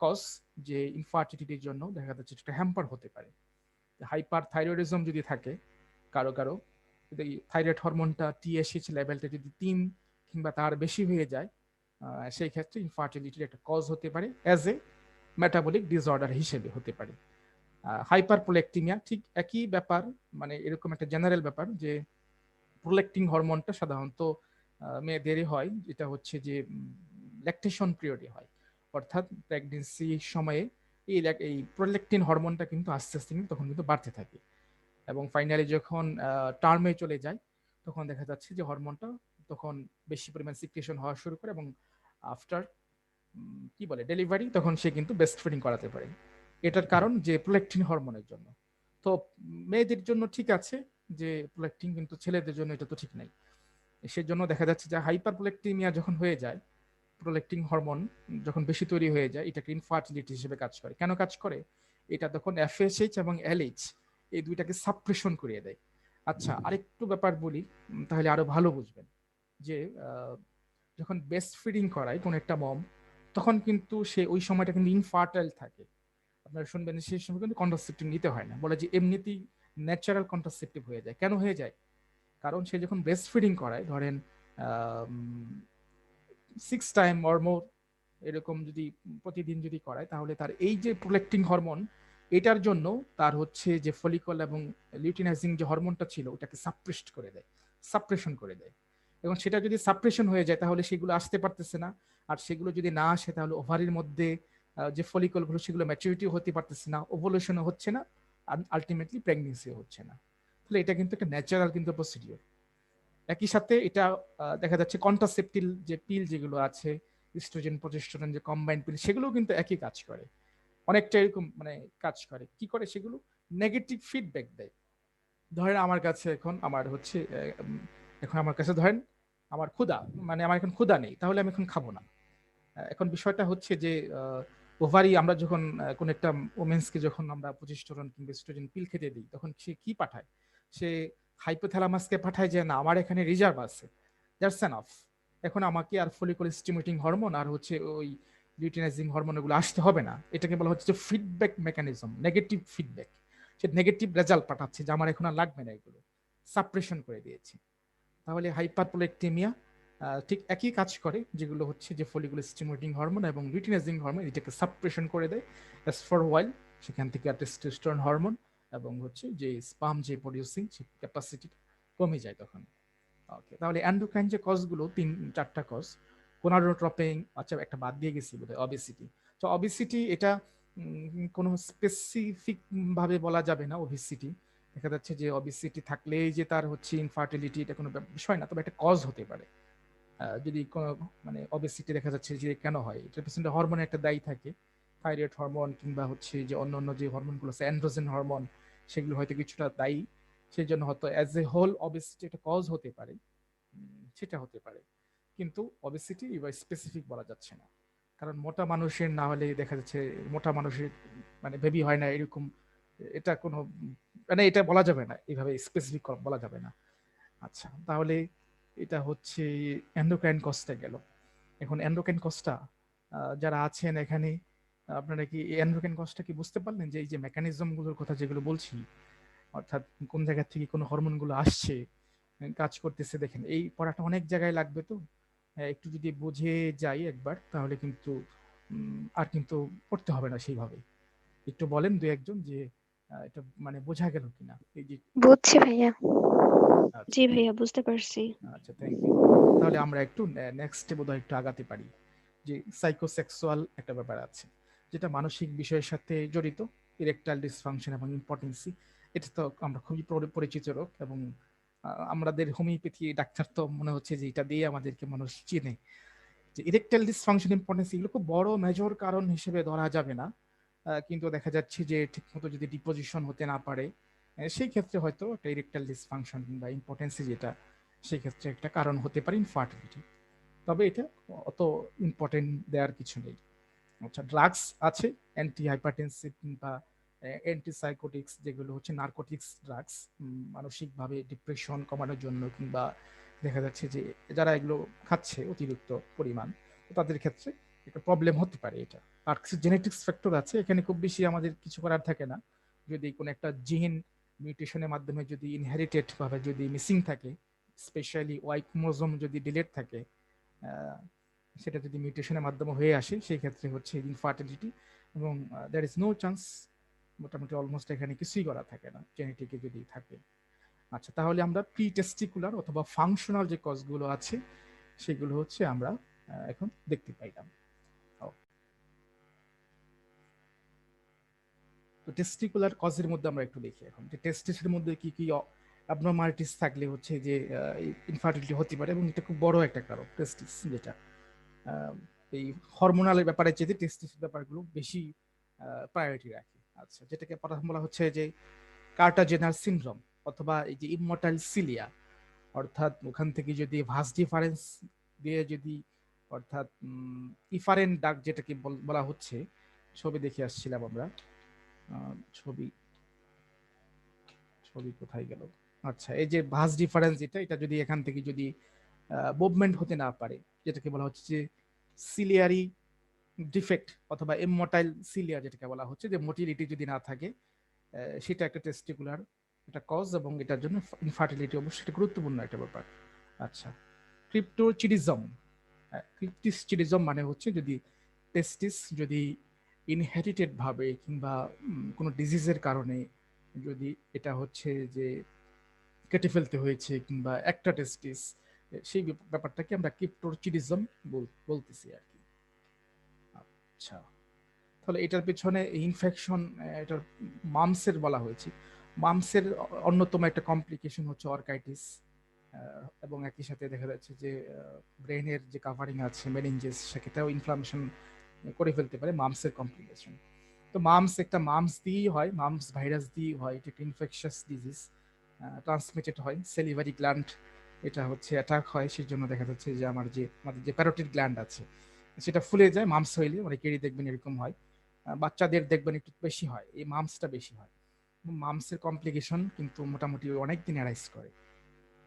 কজ, যে ইনফার্টিলিটির জন্য দেখা যাচ্ছে এটা হ্যাম্পার হতে পারে। হাইপার থাইরয়েডিজম যদি থাকে কারো কারো, যদি থাইরয়েড হরমোনটা TSH লেভেলটা যদি 3 কিংবা তার বেশি হয়ে যায়, সেই ক্ষেত্রে ইনফার্টিলিটির একটা কজ হতে পারে, অ্যাজ এ মেটাবলিক ডিসঅর্ডার হিসেবে হতে পারে। হাইপার প্রোলেক্টিমিয়া ঠিক একই ব্যাপার, মানে এরকম একটা জেনারেল ব্যাপার যে প্রোলেক্টিং হরমোনটা সাধারণত মেয়েদেরই হয়, যেটা হচ্ছে যে ল্যাকটেশন পিরিয়ডে হয়, অর্থাৎ প্রেগনেন্সি সময়ে এই প্রোলেক্টিন হরমোনটা কিন্তু আস্তে আস্তে কিন্তু তখন কিন্তু বাড়তে থাকে, এবং ফাইনালি যখন টার্মে চলে যায় তখন দেখা যাচ্ছে যে হরমোনটা তখন বেশি পরিমাণ সিক্রেশন হওয়া শুরু করে, এবং আফটার কি বলে ডেলিভারি তখন সে কিন্তু বেস্ট ফিডিং করাতে পারে। এটার কারণ যে প্রোলেক্টিন হরমোনের জন্য। তো মেয়েদের জন্য ঠিক আছে যে প্রোলেক্টিন, কিন্তু ছেলেদের জন্য এটা তো ঠিক নাই। সেজন্য দেখা যাচ্ছে যে হাইপার প্রোলেক্টিমিয়া যখন হয়ে যায়, প্রোলেক্টিন হরমোন যখন বেশি তৈরি হয়ে যায়, এটাকে ইনফার্টিলিটি হিসেবে কাজ করে। কেন কাজ করে? এটা তখন এফএসএইচ এবং এলএইচ এই দুইটাকে সাপ্রেশন করিয়ে দেয়। আচ্ছা, আরেকটু ব্যাপার বলি, তাহলে আরো ভালো বুঝবেন যে যখন বেস্ট ফিডিং করায় কোন একটা মম, তখন কিন্তু সে ওই সময়টা কিন্তু ইনফার্টাইল থাকে। আপনারা শুনবেন সেই সময় কিন্তু কন্ট্রাসেপটিভ নিতে হয় না, বলে যে এমনিতেই ন্যাচারাল কন্ট্রাসেপটিভ হয়ে যায়। কেন হয়ে যায়? কারণ সে যখন ব্রেস্ট ফিডিং করায়, ধরেন 6 টাইম অর মোর এরকম যদি প্রতিদিন যদি করায়, তাহলে তার এই যে প্রোলেক্টিং হরমোন, এটার জন্য তার হচ্ছে যে ফলিকল এবং লিউটিনাইজিং যে হরমোনটা ছিল ওটাকে সাপ্রেস্ট করে দেয়, সাপ্রেশন করে দেয়। এবং সেটা যদি সাপ্রেশন হয়ে যায় তাহলে সেগুলো আসতে পারতেছে না। আর সেগুলো যদি না আসে তাহলে ওভারির মধ্যে যে ফলিকলগুলো সেগুলো ম্যাচুরিটি হতে পারতেছে না, ওভুলেশনও হচ্ছে না, আর আলটিমেটলি প্রেগনেন্সিও হচ্ছে না। তাহলে এটা কিন্তু একটা ন্যাচারাল কিন্তু প্রসিডিওর। একই সাথে এটা দেখা যাচ্ছে কন্ট্রাসেপ্টিভ যে পিল যেগুলো আছে, ইস্ট্রোজেন প্রজেস্টেরন যে কম্বাইন্ড পিল, সেগুলো কিন্তু একই কাজ করে, অনেকটা এরকম মানে কাজ করে। কি করে সেগুলো? নেগেটিভ ফিডব্যাক দেয়। ধরেন আমার কাছে এখন আমার হচ্ছে এখন আমার কাছে ধরেন আমার ক্ষুধা, মানে আমার এখন ক্ষুধা নেই, তাহলে আমি এখন খাবো না। এখন বিষয়টা হচ্ছে যে ওভারি আমরা যখন কোন একটা ওমেন্সকে যখন আমরা প্রজেস্টেরন কিংবা এস্ট্রোজেন পিল খেতে দিই, তখন সে কি পাঠায়? সে হাইপোথ্যালামাসকে পাঠায় যে না, আমার এখানে রিজার্ভ আছে, দ্যাটস এনাফ, এখন আমাকে আর ফলিকল স্টিমুলেটিং হরমোন আর হচ্ছে ওই লিউটিনাইজিং হরমোন এগুলো আসতে হবে না। এটাকে বলা হচ্ছে যে ফিডব্যাক মেকানিজম, নেগেটিভ ফিডব্যাক। সে নেগেটিভ রেজাল্ট পাঠাচ্ছে যে আমার এখন আর লাগবে না এগুলো, সাপ্রেশন করে দিয়েছে। তাহলে হাইপারপ্রোলেক্টেমিয়া ঠিক একই কাজ করে, যেগুলো হচ্ছে যে ফলিকুলার স্টিমুলেটিং হরমোন এবং লিউটিনাইজিং হরমোন এটাকে সাপ্রেশন করে দেয় অ্যাজ ফর ওয়াইল। সেখান থেকে টেস্টোস্টেরন হরমোন এবং হচ্ছে যে স্পাম যে প্রডিউসিং সে ক্যাপাসিটি কমে যায় তখন। ওকে, তাহলে অ্যান্ডোক্রাইন যে কজগুলো 3-4টা কজ, গোনাডোট্রপিং, আচ্ছা একটা বাদ দিয়ে গেছি বোধহয়, অবেসিটি। তো অবেসিটি এটা কোনো স্পেসিফিক ভাবে বলা যাবে না ওবেসিটি। দেখা যাচ্ছে যে অবেসিটি থাকলেই যে তার হচ্ছে ইনফার্টিলিটি, এটা কোনো বিষয় না, তবে একটা কজ হতে পারে। যদি কোনো মানে অবেসিটি দেখা যাচ্ছে যে কেন হয়, এটার পেছনে হরমোনের একটা দায়ী থাকে, থাইরয়েড হরমোন কিংবা হচ্ছে যে অন্যান্য যে হরমোনগুলো আছে অ্যান্ড্রোজেন হরমোন, সেগুলো হয়তো কিছুটা দায়ী। সেই জন্য হয়তো অ্যাজ এ হোল অবেসিটি একটা কজ হতে পারে, সেটা হতে পারে। কিন্তু অবেসিটি এবার স্পেসিফিক বলা যাচ্ছে না, কারণ মোটা মানুষের না হলে দেখা যাচ্ছে মোটা মানুষের মানে বেবি হয় না এরকম, এটা কোনো মানে এটা বলা যাবে না, এইভাবে স্পেসিফিক বলা যাবে না। আচ্ছা, তাহলে এটা হচ্ছে এন্ডোক্রাইন কজটা গেল। এখন এন্ডোক্রাইন কজটা যারা আছেন এখানে, আপনারা কি এন্ডোক্রাইন কজটা কি বুঝতে পারলেন যে এই যে মেকানিজম গুলোর কথা যেগুলো বলছি, অর্থাৎ কোন জায়গা থেকে কোন হরমোন গুলো আসছে, কাজ করতেছে? দেখেন এই পড়াটা অনেক জায়গায় লাগবে, তো একটু যদি বুঝে যাই একবার তাহলে কিন্তু আর কিন্তু পড়তে হবে না সেইভাবে। একটু বলেন দু একজন যে এটা মানে বোঝা গেল কিনা এই যে। বুঝছি ভাইয়া। আচ্ছা, জি ভাইয়া, বুঝতে পারছি। আচ্ছা, থ্যাংক ইউ। তাহলে আমরা একটু নেক্সটে বোধহয় একটু আগাতে পারি। যে সাইকোসেক্সুয়াল একটা ব্যাপার আছে, যেটা মানসিক বিষয়ের সাথে জড়িত, ইরেকটাইল ডিসফাংশন এবং ইম্পটেন্সি। এটা তো আমরা খুবই পরিচিত রোগ, এবং আমাদের হোমিওপ্যাথি ডাক্তার তো মনে হচ্ছে যে এটা দিয়ে আমাদেরকে মানুষ চিনে। যে ইরেকটাইল ডিসফাংশন ইম্পটেন্সি এগুলো খুব বড় মেজর কারণ হিসেবে ধরা যাবে না, কিন্তু দেখা যাচ্ছে যে ঠিকমতো যদি ডিপোজিশন হতে না পারে, সেই ক্ষেত্রে হয়তো একটা ইরেকটাইল ডিসফাংশন বা ইম্পটেন্সি যেটা, সেই ক্ষেত্রে একটা কারণ হতে পারে ইনফার্টিলিটি। তবে এটা অত ইম্পর্টেন্ট দেওয়ার কিছু নেই। আচ্ছা, ড্রাগস আছে, অ্যান্টি হাইপারটেনসিভ বা অ্যান্টিসাইকোটিক্স, যেগুলো হচ্ছে নার্কোটিক্স ড্রাগস, মানসিকভাবে ডিপ্রেশন কমানোর জন্য, কিংবা দেখা যাচ্ছে যে যারা এগুলো খাচ্ছে অতিরিক্ত পরিমাণ, তো তাদের ক্ষেত্রে একটা প্রবলেম হতে পারে এটা। আর কিছু জেনেটিক্স ফ্যাক্টর আছে, এখানে খুব বেশি আমাদের কিছু করার থাকে না। যদি কোনো একটা জিন মিউটেশনের মাধ্যমে যদি ইনহেরিটেড ভাবে যদি মিসিং থাকে, স্পেশালি ওয়াই ক্রোমোজোম যদি ডিলেট থাকে, সেটা যদি মিউটেশনের মাধ্যমে হয়ে আসে সেই ক্ষেত্রে হচ্ছে ইনফার্টিলিটি, এবং দ্যার ইজ নো চান্স, মোটামুটি অলমোস্ট এখানে কিছুই করা থাকে না জেনেটিকে যদি থাকে। আচ্ছা, তাহলে আমরা প্রি টেস্টিকুলার অথবা ফাংশনাল যে কজগুলো আছে সেগুলো হচ্ছে আমরা এখন দেখতে পাইলাম। তো টেস্টিকুলার কজের মধ্যে আমরা একটু দেখি এখন যে টেস্টিসের মধ্যে কি কি অ্যাবনর্মালিটিস থাকলে হচ্ছে যে ইনফার্টিলিটি হতে পারে, এবং এটা খুব বড় একটা কারণ টেস্টিস, যেটা আহ, এই হরমোনালের ব্যাপারে চেয়ে টেস্টিসের ব্যাপারগুলো বেশি প্রায়োরিটি রাখে। আচ্ছা, যেটাকে প্রথম বলা হচ্ছে যে কার্টাজেনার সিনড্রোম, অথবা এই যে ইমমর্টাল সিলিয়া, অর্থাৎ ওখান থেকে যদি ভাস ডিফারেন্স দিয়ে যদি, অর্থাৎ ইফারেন্ট ডাক যেটাকে বলা হচ্ছে, ছবি দেখে আসছিলাম আমরা। ছবি ছবি কোথায় গেল? আচ্ছা, এই যে ভাস ডিফারেন্স, এটা যদি এখান থেকে যদি মুভমেন্ট হতে না পারে, যেটাকে বলা হচ্ছে যে সিলিয়ারি ডিফেক্ট, অথবা এমমোটাইল সিলিয়া যেটাকে বলা হচ্ছে, যে মোটিলিটি যদি না থাকে, সেটা একটা টেস্টিকুলার একটা কজ, এবং এটার জন্য ইনফার্টিলিটি অবশ্যই একটা গুরুত্বপূর্ণ একটা ব্যাপার। আচ্ছা, ক্রিপ্টোচিডিজম। ক্রিপ্টিসচিডিজম মানে হচ্ছে যদি টেস্টিস যদি ইনহেরিটেড ভাবে কিংবা কোনো ডিজিজের কারণে যদি এটা হচ্ছে যে কেটে ফেলতে হয়েছে, কিংবা একটা টেস্টিস, সেই ব্যাপারটাকে আমরা ক্রিপ্টোচিডিজম বলতেছি আর কি। আচ্ছা, তাহলে এটার পেছনে ইনফেকশন, এটার মামসের বলা হয়েছে। মামসের অন্যতম একটা কমপ্লিকেশন হচ্ছে অর্কাইটিস, এবং একই সাথে দেখা যাচ্ছে যে ব্রেনের যে কাভারিং আছে মেনিনজেস, সেটাও ইনফ্লামেশন করে ফেলতে পারে মামসের কমপ্লিকেশন। তো মামস একটা মামস দিয়েই হয়, মামস ভাইরাস দিয়েই হয়, এটা একটা ইনফেকশাস ডিজিজ, ট্রান্সমিটেড হয়, সেলিভারি গ্ল্যান্ড এটা হচ্ছে অ্যাটাক হয়, সেই জন্য দেখা যাচ্ছে যে আমাদের যে প্যারোটিড গ্ল্যান্ড আছে সেটা ফুলে যায় মামস হইলে, অনেকেরই দেখবেন এরকম হয়। বাচ্চাদের দেখবেন একটু বেশি হয়, এই মামসটা বেশি হয়। মামসের কমপ্লিকেশন কিন্তু মোটামুটি অনেক দিন অ্যারাইজ করে।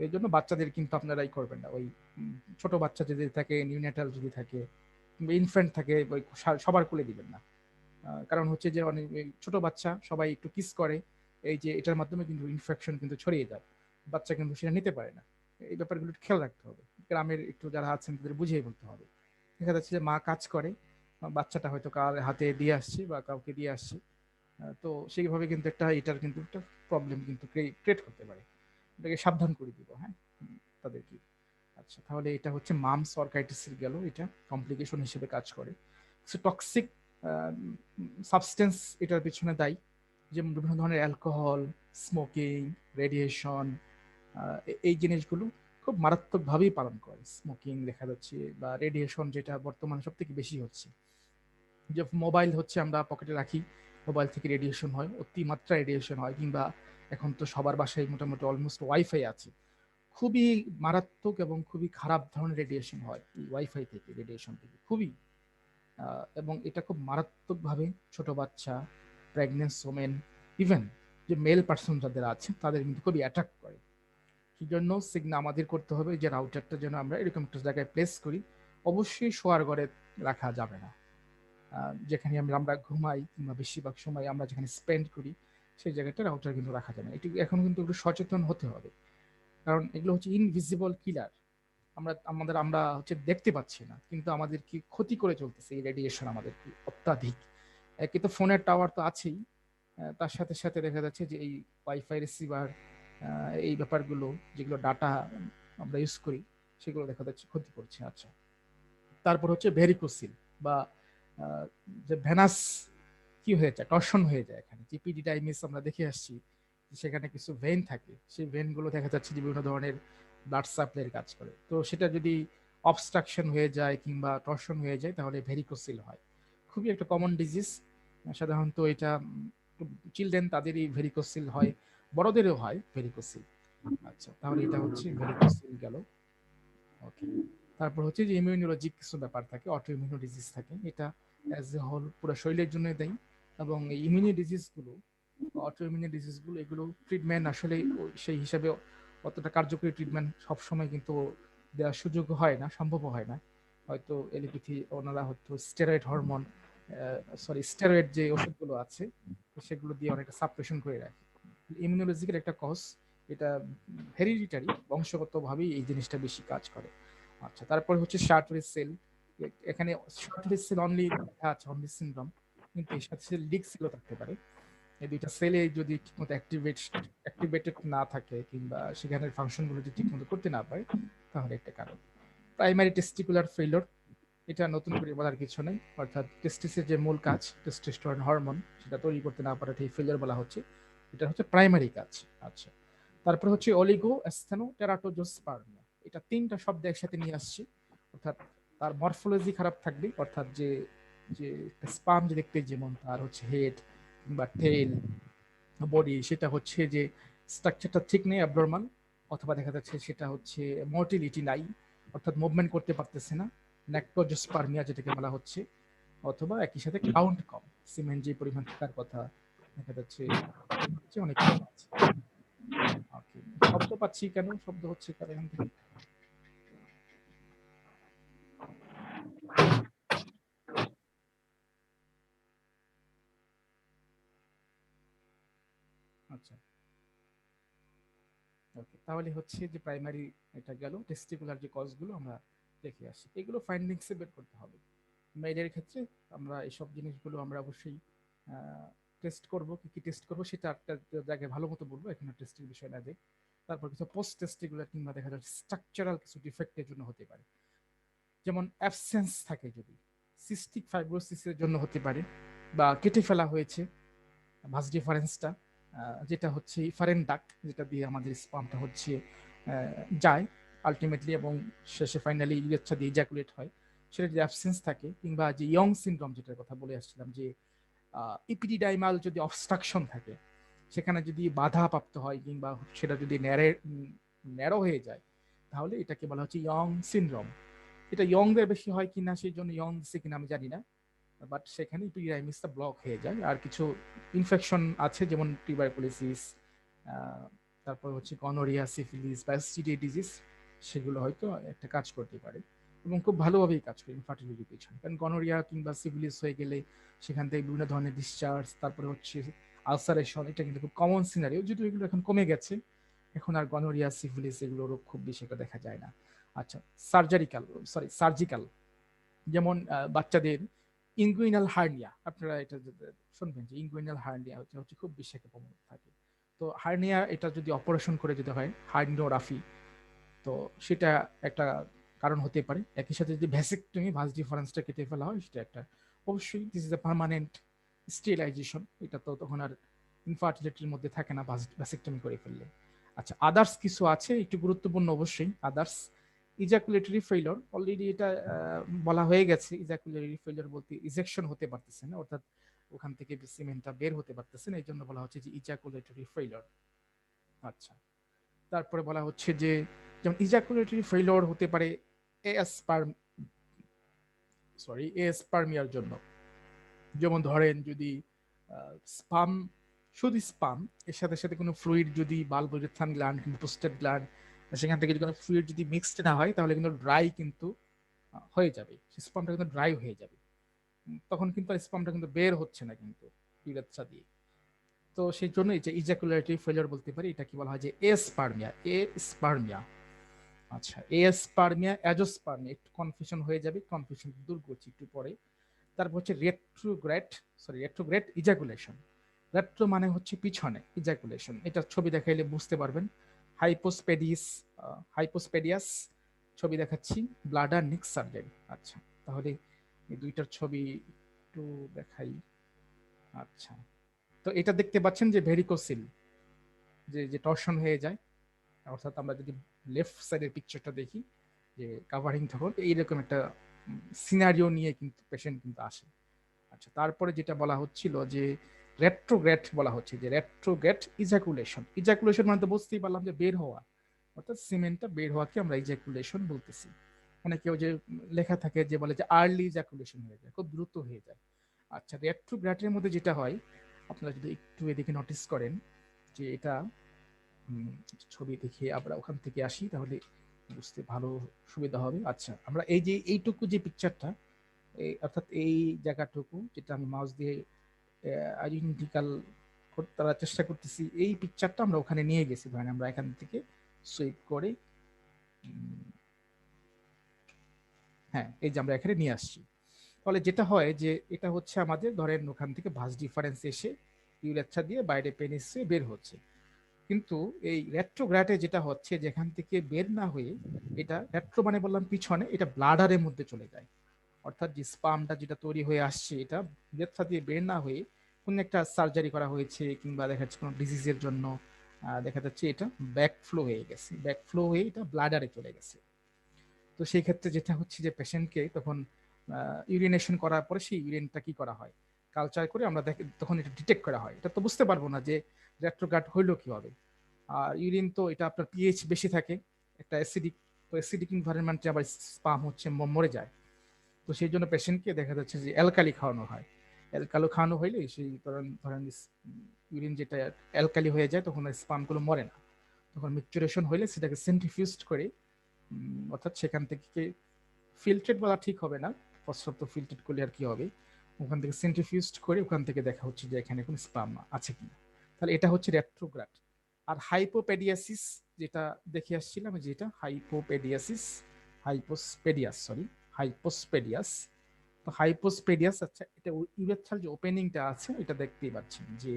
এই জন্য বাচ্চাদের কিন্তু আপনারাই করবেন না, ওই ছোট বাচ্চা যদি থাকে, নিউনেটাল যদি থাকে, কিংবা ইনফ্যান্ট থাকে, ওই সবার কোলে দিবেন না। কারণ হচ্ছে যে অনেক ছোট বাচ্চা সবাই একটু কিস করে, এই যে এটার মাধ্যমে কিন্তু ইনফেকশন কিন্তু ছড়িয়ে যায়, বাচ্চা কিন্তু সেটা নিতে পারে না। এই ব্যাপারগুলো একটু খেয়াল রাখতে হবে, গ্রামের একটু যারা আছেন তাদের বুঝিয়ে বলতে হবে। দেখা যাচ্ছে যে মা কাজ করে, বাচ্চাটা হয়তো কার হাতে দিয়ে আসছে বা কাউকে দিয়ে আসছে, তো সেইভাবে কিন্তু এটার কিন্তু একটা প্রবলেম কিন্তু ক্রিয়েট করতে পারে। এটাকে সাবধান করে দিব, হ্যাঁ, তাদেরকে। আচ্ছা, তাহলে এটা হচ্ছে মামস অর্কাইটিসের গেল, এটা কমপ্লিকেশন হিসেবে কাজ করে। টক্সিক সাবস্টেন্স এটার পিছনে দায়ী, যেমন বিভিন্ন ধরনের অ্যালকোহল, স্মোকিং, রেডিয়েশন, এই জিনিসগুলো খুব মারাত্মকভাবেই পালন করে। স্মোকিং দেখা যাচ্ছে, বা রেডিয়েশন যেটা বর্তমানে সব থেকে বেশি হচ্ছে, যে মোবাইল হচ্ছে আমরা পকেটে রাখি, মোবাইল থেকে রেডিয়েশন হয়, অতিমাত্রা রেডিয়েশন হয়, কিংবা এখন তো সবার বাসায় মোটামুটি অলমোস্ট ওয়াইফাই আছে, খুবই মারাত্মক এবং খুবই খারাপ ধরনের রেডিয়েশন হয় এই ওয়াইফাই থেকে, রেডিয়েশন থেকে খুবই, এবং এটা খুব মারাত্মকভাবে ছোট বাচ্চা, প্রেগনেন্ট ওমেন, ইভেন যে মেল পার্সন যাদের আছে তাদের কিন্তু খুবই অ্যাটাক করে। সেই জন্য সিগনা আমাদের করতে হবে যে রাউটারটা যেন আমরা এরকম একটা জায়গায় প্লেস করি, অবশ্যই শোয়ার ঘরে রাখা যাবে না। যেখানে আমরা আমরা ঘুমাই কিংবা বেশিরভাগ সময় আমরা যেখানে স্পেন্ড করি সেই জায়গাটা রাউটার কিন্তু রাখা যাবে না। এটি এখন কিন্তু একটু সচেতন হতে হবে, কারণ এগুলো হচ্ছে ইনভিজিবল কিলার। আমরা হচ্ছে দেখতে পাচ্ছি না, কিন্তু আমাদের কি ক্ষতি করে চলতেছে এই রেডিয়েশন, আমাদের কি অত্যাধিক। একে তো ফোনের টাওয়ার তো আছেই, তার সাথে সাথে দেখা যাচ্ছে যে এই ওয়াইফাই রিসিভার, এই ব্যাপারগুলো যেগুলো ডাটা আমরা ইউজ করি সেগুলো দেখা যাচ্ছে ক্ষতি করছে। আচ্ছা, তারপর হচ্ছে ভেরিকোসিল, বা যে ভেনাস কি হয়ে যায়, টর্শন হয়ে যায়। এখানে জিপিডিটাইমিস আমরা দেখে আসছি, সেখানে কিছু ভেন থাকে, সেই ভেনগুলো দেখা যাচ্ছে যে বিভিন্ন ধরনের ব্লাড সাপ্লাইয়ের কাজ করে। তো সেটা যদি অবস্ট্রাকশন হয়ে যায় কিংবা টর্শন হয়ে যায় তাহলে ভেরিকোসিল হয়। খুবই একটা কমন ডিজিজ, সাধারণত এটা চিলড্রেন তাদেরই ভেরিকোসিল হয়, বড়দেরও হয় ভেরিকোসিল। আচ্ছা, তাহলে এটা হচ্ছে ভেরিকোসিল গেল। ওকে, তারপর হচ্ছে যে ইমিউনোলজিক কিছু ব্যাপার থাকে, অটো ইমিউনো ডিজিজ থাকে, এটা অ্যাজ এ হোল পুরো শরীরের জন্য দেয়। এবং এই ইমিউনি ডিজিজ গুলো, অটো ইমিউনি ডিজিজ গুলো, এগুলো ট্রিটমেন্ট আসলে সেই হিসাবে অতটা কার্যকরী ট্রিটমেন্ট সবসময় কিন্তু দেওয়ার সুযোগ হয় না, সম্ভব হয় না। হয়তো এলোপ্যাথি ওনারা হয়তো স্টেরয়েড হরমোন, স্টেরয়েড যে ওষুধগুলো আছে সেগুলো দিয়ে অনেকটা সাপ্রেশন করে রাখে। ইমিউনোলজিক্যাল একটা কজ, এটা হেরিডিটারি, বংশগতভাবেই এই জিনিসটা বেশি কাজ করে। আচ্ছা, তারপর হচ্ছে শার্টরি সেল, এখানে শর্ট লিস্টেড অনলি লেখা আছে অনলি সিনড্রোম, কিন্তু এর সাথে লিক সেলও থাকতে পারে। এই দুইটা সেলে যদি ঠিকমতো অ্যাক্টিভেটেড না থাকে কিংবা সেখানের ফাংশনগুলো যদি ঠিকমতো করতে না পারে, তাহলে একটা কারণ। প্রাইমারি টেস্টিকুলার ফেইলর, এটা নতুন করে বলার কিছু নেই, অর্থাৎ টেস্টিসের যে মূল কাজ টেস্টোস্টেরন হরমোন সেটা তৈরি করতে না পারাটাই ফেলিয়ার বলা হচ্ছে, এটা হচ্ছে প্রাইমারি কাজ। আচ্ছা, তারপর হচ্ছে অলিগো টেরাটোজোস্পার্মিয়া, এটা তিনটা শব্দ একসাথে নিয়ে আসছি, অর্থাৎ তার মরফোলজি খারাপ থাকবে, অর্থাৎ যে যে স্পাম যে দেখতে যেমন তার হচ্ছে হেড বা টেল বডি, সেটা হচ্ছে যে স্ট্রাকচারটা ঠিক নেই, অ্যাবনর্মাল, অথবা দেখা যাচ্ছে সেটা হচ্ছে মোটিলিটি নাই, অর্থাৎ মুভমেন্ট করতে পারতেছে না, ন্যাক্টোজোস্পার্মিয়া যেটাকে বলা হচ্ছে, অথবা একই সাথে কাউন্ট কম, সিমেন্ট যে পরিমাণ থাকার কথা দেখা যাচ্ছে অনেক কম আছে। ওকে, শব্দ পাচ্ছি কেন, শব্দ হচ্ছে কার এখান থেকে? আচ্ছা, ওকে, তাহলে হচ্ছে যে প্রাইমারি এটা গেল, টেস্টিকুলার যে কজগুলো আমরা দেখে আসি, এগুলো ফাইন্ডিংসে বের করতে হবে। মেয়েদের ক্ষেত্রে আমরা এইসব জিনিসগুলো আমরা অবশ্যই টেস্ট করব, কি কি টেস্ট করব সেটা একটা জায়গায় ভালো মতো বলবো, এখানে টেস্টের বিষয় না যাই। তারপর কিছু পোস্ট টেস্টিকুলার কিংবা দেখা যাচ্ছে স্ট্রাকচারাল কিছু ডিফেক্টের জন্য হতে পারে, যেমন অ্যাবসেন্স থাকে যদি, সিস্টিক ফাইব্রোসিসের জন্য হতে পারে, বা কেটে ফেলা হয়েছে ভাস ডিফারেন্সটা, যেটা হচ্ছে ইফারেন্ট ডাক্ট, যেটা দিয়ে আমাদের স্পামটা হচ্ছে যায় আলটিমেটলি, এবং শেষে ফাইনালি ইউরেথ্রা দিয়ে ইজাকুলেট হয়, সেটা যদি অ্যাবসেন্স থাকে, কিংবা যে ইয়ং সিনড্রোম যেটার কথা বলে আসছিলাম, যে ইপিডিডাইমাল যদি অবস্ট্রাকশন থাকে, সেখানে যদি বাধা প্রাপ্ত হয় কিংবা সেটা যদি ন্যারো হয়ে যায়, তাহলে এটাকে বলা হচ্ছে ইয়ং সিনড্রোম। এটা ইয়ংদের বেশি হয় কিনা, সেই জন্য ইয়ং দিচ্ছে কিনা আমি জানি না, বাট সেখানে ইপিডিডাইমিসটা ব্লক হয়ে যায়। আর কিছু ইনফেকশন আছে যেমন টিউবারকুলোসিস, তারপর হচ্ছে গনোরিয়া, সিফিলিস বা এসটিডি ডিজিজ, সেগুলো হয়তো একটা কাজ করতে পারে, এবং খুব ভালোভাবেই কাজ করে ইনফার্টিলিটির পিছনে। কারণ গনোরিয়া কিংবা সিফিলিস হয়ে গেলে সেখান থেকে বিভিন্ন ধরনের ডিসচার্জ, তারপরে হচ্ছে আলসারেশন, এটা কিন্তু খুব কমন সিনারিও, যদিও এগুলো এখন কমে গেছে, এখন আর গনোরিয়া, সিফিলিস এগুলো রোগ খুব বেশি একটা দেখা যায় না। আচ্ছা, সার্জিক্যাল, যেমন বাচ্চাদের ইনগুইনাল হার্নিয়া, আপনারা এটা শুনবেন যে ইনগুইনাল হার্নিয়া হচ্ছে হচ্ছে খুব বেশি একটা প্রবণ থাকে। তো হার্নিয়া এটা যদি অপারেশন করে যদি হয় হার্নিওগ্রাফি, তো সেটা একটা কারণ হতে পারে। একই সাথে যদি ভ্যাসেক্টমি, ভাস ডিফারেন্সটা কেটে ফেলা হয়, সেটা একটা অবশ্যই this is a permanent sterilization, এটা তো তখন আর ইনফার্টিলিটির মধ্যে থাকে না ভ্যাসেক্টমি করে ফেললে। আচ্ছা, আদার্স কিছু আছে একটু গুরুত্বপূর্ণ অবশ্যই, আদার্স ইজাকুলেটরি ফেইলর, অলরেডি এটা বলা হয়ে গেছে, ইজাকুলেটরি ফেইলর বলতে ইজেকশন হতে পারতেছে না, অর্থাৎ ওখান থেকে সিমেন্টটা বের হতে পারতেছে না, এই জন্য বলা হচ্ছে যে ইজাকুলেটরি ফেইলর। আচ্ছা, তারপরে বলা হচ্ছে যে যেমন ইজাকুলেটরি ফেইলর হতে পারে এসপার্ম এসপার্মিয়ার জন্য, যেমন ধরেন যদি স্পাম, শুধু স্পাম, এর সাথে সাথে কোনো ফ্লুইড যদি বালবোরেথান গ্ল্যান্ড কিন্তু প্রোস্টেট গ্ল্যান্ড, সেখান থেকে যদি কোনো ফ্লুইড যদি মিক্সড না হয়, তাহলে কিন্তু ড্রাই কিন্তু হয়ে যাবে, স্পামটা কিন্তু ড্রাই হয়ে যাবে, তখন কিন্তু স্পামটা কিন্তু বের হচ্ছে না কিন্তু ইউরেথ্রা দিয়ে। তো সেই জন্য এই যে ইজাকুলেটরি ফেলিওর বলতে পারি, এটা কি বলা হয় যে এসপার্মিয়া। আচ্ছা, এসপার্মিয়া অ্যাজোস্পার্মিয়া, একটু কনফিউশন হয়ে যাবে, কনফিউশন দূর করছি একটু পরে। তারপর হচ্ছে রেট্রোগ্রেড ইজাকুলেশন। রেট্রো মানে হচ্ছে পিছনে, ইজাকুলেশন এটা ছবি দেখাইলে বুঝতে পারবেন। হাইপোস্পেডিস হাইপোস্পেডিয়াস ছবি দেখাচ্ছি, ব্লাডার নিক সার্জারি। আচ্ছা, তাহলে এই দুইটার ছবি একটু দেখাই। আচ্ছা, তো এটা দেখতে পাচ্ছেন যে ভেরিকোসিল, যে যে টর্শন হয়ে যায়, অর্থাৎ আমরা যদি লেফট সাইডের পিকচারটা দেখি, যে কাভারিং তখন এইরকম একটা সিনারিও নিয়ে কিন্তু পেশেন্ট কিন্তু আসে। আচ্ছা, তারপরে যেটা বলা হচ্ছিল যে রেট্রোগ্রেড, বলা হচ্ছে যে রেট্রোগ্রেড ইজাকুলেশন মানে তো বুঝতেই পারলাম যে বের হওয়া, অর্থাৎ সিমেন্টটা বের হওয়াকে আমরা ইজাকুলেশন বলতেছি। অনেকেও যে লেখা থাকে যে বলে যে আর্লি ইজাকুলেশন হয়ে যায়, খুব দ্রুত হয়ে যায়। আচ্ছা, রেট্রোগ্রেডের মধ্যে যেটা হয়, আপনারা যদি একটু এদিকে নোটিস করেন, যে এটা ছবি দেখে আমরা ওখান থেকে আসি, তাহলে বুঝতে ভালো সুবিধা হবে। আচ্ছা, আমরা এই যে এইটুকু যে পিকচারটা, অর্থাৎ এই জায়গাটুকু যেটা আমি মাউস দিয়ে আইডেন্টিক্যাল করার চেষ্টা করতেছি, এই পিকচারটা আমরা ওখানে নিয়ে গেছি, ধরেন আমরা এখান থেকে সুইপ করে হ্যাঁ, এই যে আমরা এখানে নিয়ে আসছি। ফলে যেটা হয় যে এটা হচ্ছে আমাদের ধরেন ওখান থেকে ভাঁজ ডিফারেন্স এসে ইউরেথ্রা দিয়ে বাইরে পেনিসে বের হচ্ছে। কিন্তু এই রেট্রোগ্র্যাডে যেটা হচ্ছে যেখান থেকে বের না হয়ে এটা রেট্রো মানে বললাম পিছনে, এটা ব্লাডারের মধ্যে চলে যায়। অর্থাৎ যে স্পামটা যেটা তৈরি হয়ে আসছে এটা ইউরেথ্রা দিয়ে বের না হয়ে কোন একটা সার্জারি করা হয়েছে কিংবা দেখা যাচ্ছে কোনো ডিজিজের জন্য দেখা যাচ্ছে এটা ব্যাকফ্লো হয়ে গেছে, ব্যাকফ্লো হয়ে এটা ব্লাডারে চলে গেছে। তো সেই ক্ষেত্রে যেটা হচ্ছে যে পেশেন্টকে তখন ইউরিনেশন করার পরে সেই ইউরিনটা কি করা হয়, কালচার করে আমরা দেখে তখন এটা ডিটেক্ট করা হয়। এটা তো বুঝতে পারবো না যে রেট্রোগ্রাড হইলো কি হবে। আর ইউরিন তো এটা আপনার পিএইচ বেশি থাকে, একটা অ্যাসিডিক, তো অ্যাসিডিক এনভায়রনমেন্টে আবার স্পাম হচ্ছে মরে যায়। তো সেই জন্য পেশেন্টকে দেখা যাচ্ছে যে অ্যালকালি খাওয়ানো হয়। অ্যালকালো খাওয়ানো হইলে সেই ধরেন ধরেন ইউরিন যেটা অ্যালকালি হয়ে যায় তখন স্পামগুলো মরে না। তখন মিক্সচারেশন হইলে সেটাকে সেন্ট্রিফিউজড করে অর্থাৎ সেখান থেকে ফিল্ট্রেট বলা ঠিক হবে না, প্রস্রাব তো ফিল্ট্রেট করলে আর কি হবে, ওখান থেকে সেন্ট্রিফিউজড করে ওখান থেকে দেখা হচ্ছে যে এখানে কোনো স্পাম আছে কিনা। তাহলে এটা হচ্ছে রেট্রোগ্রাড। আর হাইপোপেডিয়াসিস যেটা দেখে আসছিলাম, যেটা হাইপোপেডিয়াসিস, হাইপোস্পেডিয়াস সরি, হাইপোস্পেডিয়াস। তো হাইপোস্পেডিয়াস, আচ্ছা এটা ইউরেথ্রাল যে ওপেনিংটা আছে এটা দেখতেই পাচ্ছেন যে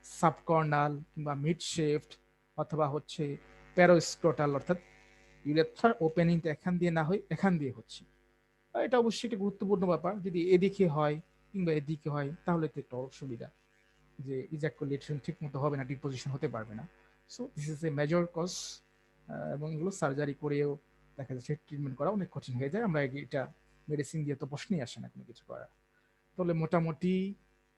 সাবকর্নাল কিংবা মিড শেফট অথবা হচ্ছে প্যারোস্ক্রোটাল, অর্থাৎ ইউরেথ্রার ওপেনিংটা এখান দিয়ে না হয় এখান দিয়ে হচ্ছে। এটা অবশ্যই একটা গুরুত্বপূর্ণ ব্যাপার, যদি এদিকে হয় কিংবা এদিকে হয় তাহলে তো একটু অসুবিধা, যে ইজাকুলেশন ঠিক মতো হবে না, ডিপোজিশন হতে পারবে না। So this is a major cause, এবং এগুলো সার্জারি করেও দেখা যাচ্ছে ট্রিটমেন্ট করা অনেক কঠিন হয়ে যায়। আমরা এটা মেডিসিন দিয়ে তো প্রশ্নই আসে না কোনো কিছু করা। তাহলে মোটামুটি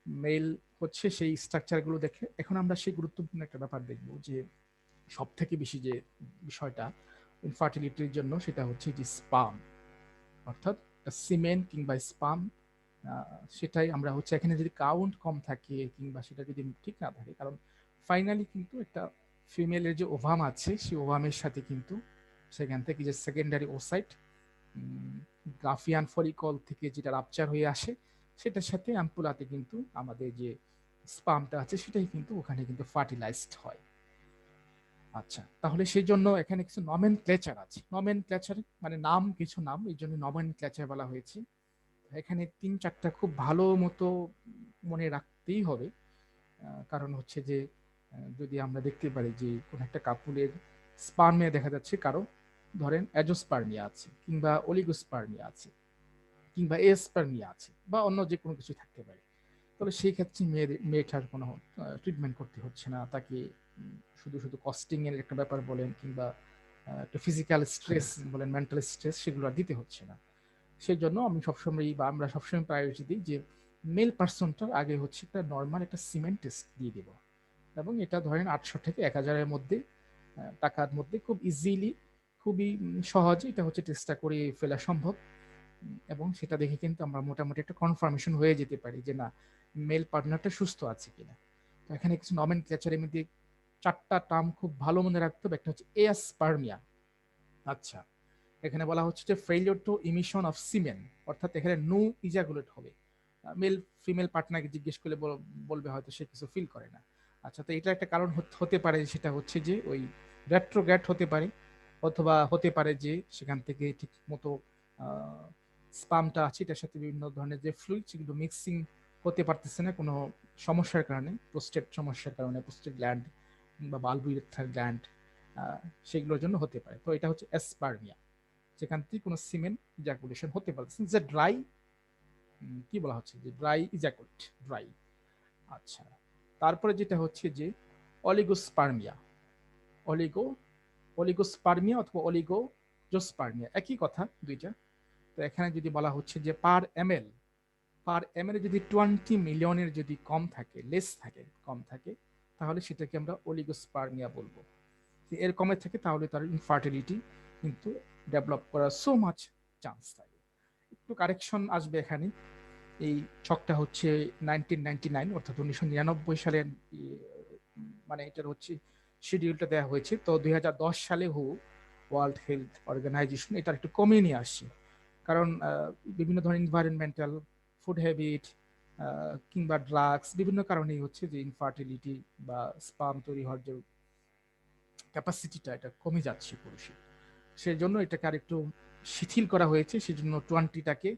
মেল হচ্ছে সেই স্ট্রাকচারগুলো দেখে। এখন আমরা সেই গুরুত্বপূর্ণ একটা ব্যাপার দেখব যে সব থেকে বেশি যে বিষয়টা ইনফার্টিলিটির জন্য, সেটা হচ্ছে যে স্পাম, অর্থাৎ সিমেন কিংবা স্পাম। সেটাই আমরা হচ্ছে এখানে যদি কাউন্ট কম থাকে কিংবা সেটা যদি ঠিক না থাকে, কারণ ফাইনালি কিন্তু একটা ফিমেলের যে ওভাম আছে সেই ওভামের সাথে কিন্তু সেখান থেকে যে সেকেন্ডারি ওসাইট গ্রাফিয়ান ফলিকল থেকে যেটা রাপচার হয়ে আসে সেটার সাথে অ্যাম্পুলাতে কিন্তু আমাদের যে স্পামটা আছে সেটাই কিন্তু ওখানে কিন্তু ফার্টিলাইজড হয়। আচ্ছা, তাহলে সেই জন্য এখানে কিছু নমেন ক্লেচার আছে। নমেন ক্লেচার মানে নাম, কিছু নাম, এই জন্য নমেন ক্লেচার বলা হয়েছে। এখানে তিন চারটা খুব ভালো মতো মনে রাখতেই হবে। কারণ হচ্ছে যে যদি আমরা দেখতে পারি যে কোন একটা কাপুলের স্পার্মে দেখা যাচ্ছে কারো ধরেন অ্যাজোস্পার্মিয়া আছে কিংবা অলিগোস্পার্মিয়া আছে কিংবা এসপার্মিয়া আছে বা অন্য যে কোনো কিছু থাকতে পারে, তাহলে সেই ক্ষেত্রে মেয়েটার কোনো ট্রিটমেন্ট করতে হচ্ছে না তাকে। শুধু শুধু কস্টিং এর একটা ব্যাপার বলেন কিংবা একটা ফিজিক্যাল স্ট্রেস বলেন, মেন্টাল স্ট্রেস, সেগুলো আর দিতে হচ্ছে না। সেই জন্য আমি সবসময় বা আমরা সবসময় প্রায়োরিটি দিই যে মেল পার্সনটার আগে হচ্ছে একটা নর্মাল একটা সিমেন্ট টেস্ট দিয়ে দেব। এবং এটা ধরেন 800 থেকে 1000-এর মধ্যে টাকার মধ্যে খুব ইজিলি, খুবই সহজে এটা হচ্ছে টেস্টটা করে ফেলা সম্ভব। এবং সেটা দেখে কিন্তু আমরা মোটামুটি একটা কনফার্মেশন হয়ে যেতে পারি যে না, মেল পার্টনারটা সুস্থ আছে কিনা। তো এখানে কিছু নমেন ক্লেচারের মধ্যে চারটা টার্ম খুব ভালো মনে রাখতে হবে। একটা হচ্ছে এসপার্মিয়া। আচ্ছা, এখানে বলা হচ্ছে যে ফেইলিওর টু ইমিশন অফ সিমেন, অর্থাৎ এখানে নো ইজাকুলেট হবে। মেল ফিমেল পার্টনারকে জিজ্ঞেস করলে বলবে হয়তো সে কিছু ফিল করে না। আচ্ছা, তো এটা একটা কারণ হতে পারে, সেটা হচ্ছে যে ওই রেট্রোগ্যাট হতে পারে, অথবা হতে পারে যে সেখান থেকে ঠিক মতো স্পামটা আছে এটার সাথে বিভিন্ন ধরনের যে ফ্লুইড সেগুলো মিক্সিং হতে পারতেছে না কোনো সমস্যার কারণে, প্রোস্টেট সমস্যার কারণে, প্রোস্টেট গ্ল্যান্ড বা বালবুরেথ্রাল গ্ল্যান্ড, সেগুলোর জন্য হতে পারে। তো এটা হচ্ছে অ্যাসপার্মিয়া, যেখান থেকে কোনো সিমেন্ট ইজাকুলেশন হতে পারছে, যে ড্রাই, কি বলা হচ্ছে যে ড্রাই ইজাকুলেট, ড্রাই। আচ্ছা, তারপরে যেটা হচ্ছে যে অলিগোস্পার্মিয়া, অলিগো অলিগোস্পার্মিয়া অথবা অলিগোজোস্পার্মিয়া একই কথা দুইটা। তো এখানে যদি বলা হচ্ছে যে পার এম এল যদি 20 মিলিয়নের যদি কম থাকে, লেস থাকে, কম থাকে, তাহলে সেটাকে আমরা অলিগোস্পার্মিয়া বলবো। এর কমে থাকে তাহলে তার ইনফার্টিলিটি কিন্তু ডেভেলপ করার সো মাচ চান্স থাকে। একটু কারেকশন আসবে এখানে। এই ছকটা হচ্ছে 1999 অর্থাৎ 1999 সালের, মানে এটার হচ্ছে শিডিউলটা দেওয়া হয়েছে। তো 2010 সালে ওয়ার্ল্ড হেলথ অর্গানাইজেশন এটার একটু কমিয়ে নিয়ে আসছে। কারণ বিভিন্ন ধরনের এনভায়রনমেন্টাল, ফুড হ্যাবিট কিংবা ড্রাগস, বিভিন্ন কারণেই হচ্ছে যে ইনফার্টিলিটি বা স্পাম তৈরি হওয়ার যে ক্যাপাসিটিটা এটা কমে যাচ্ছে পুরুষের। সেই জন্য এটাকে আরেকটু শিথিল করা হয়েছে, সেজন্য 20টাকে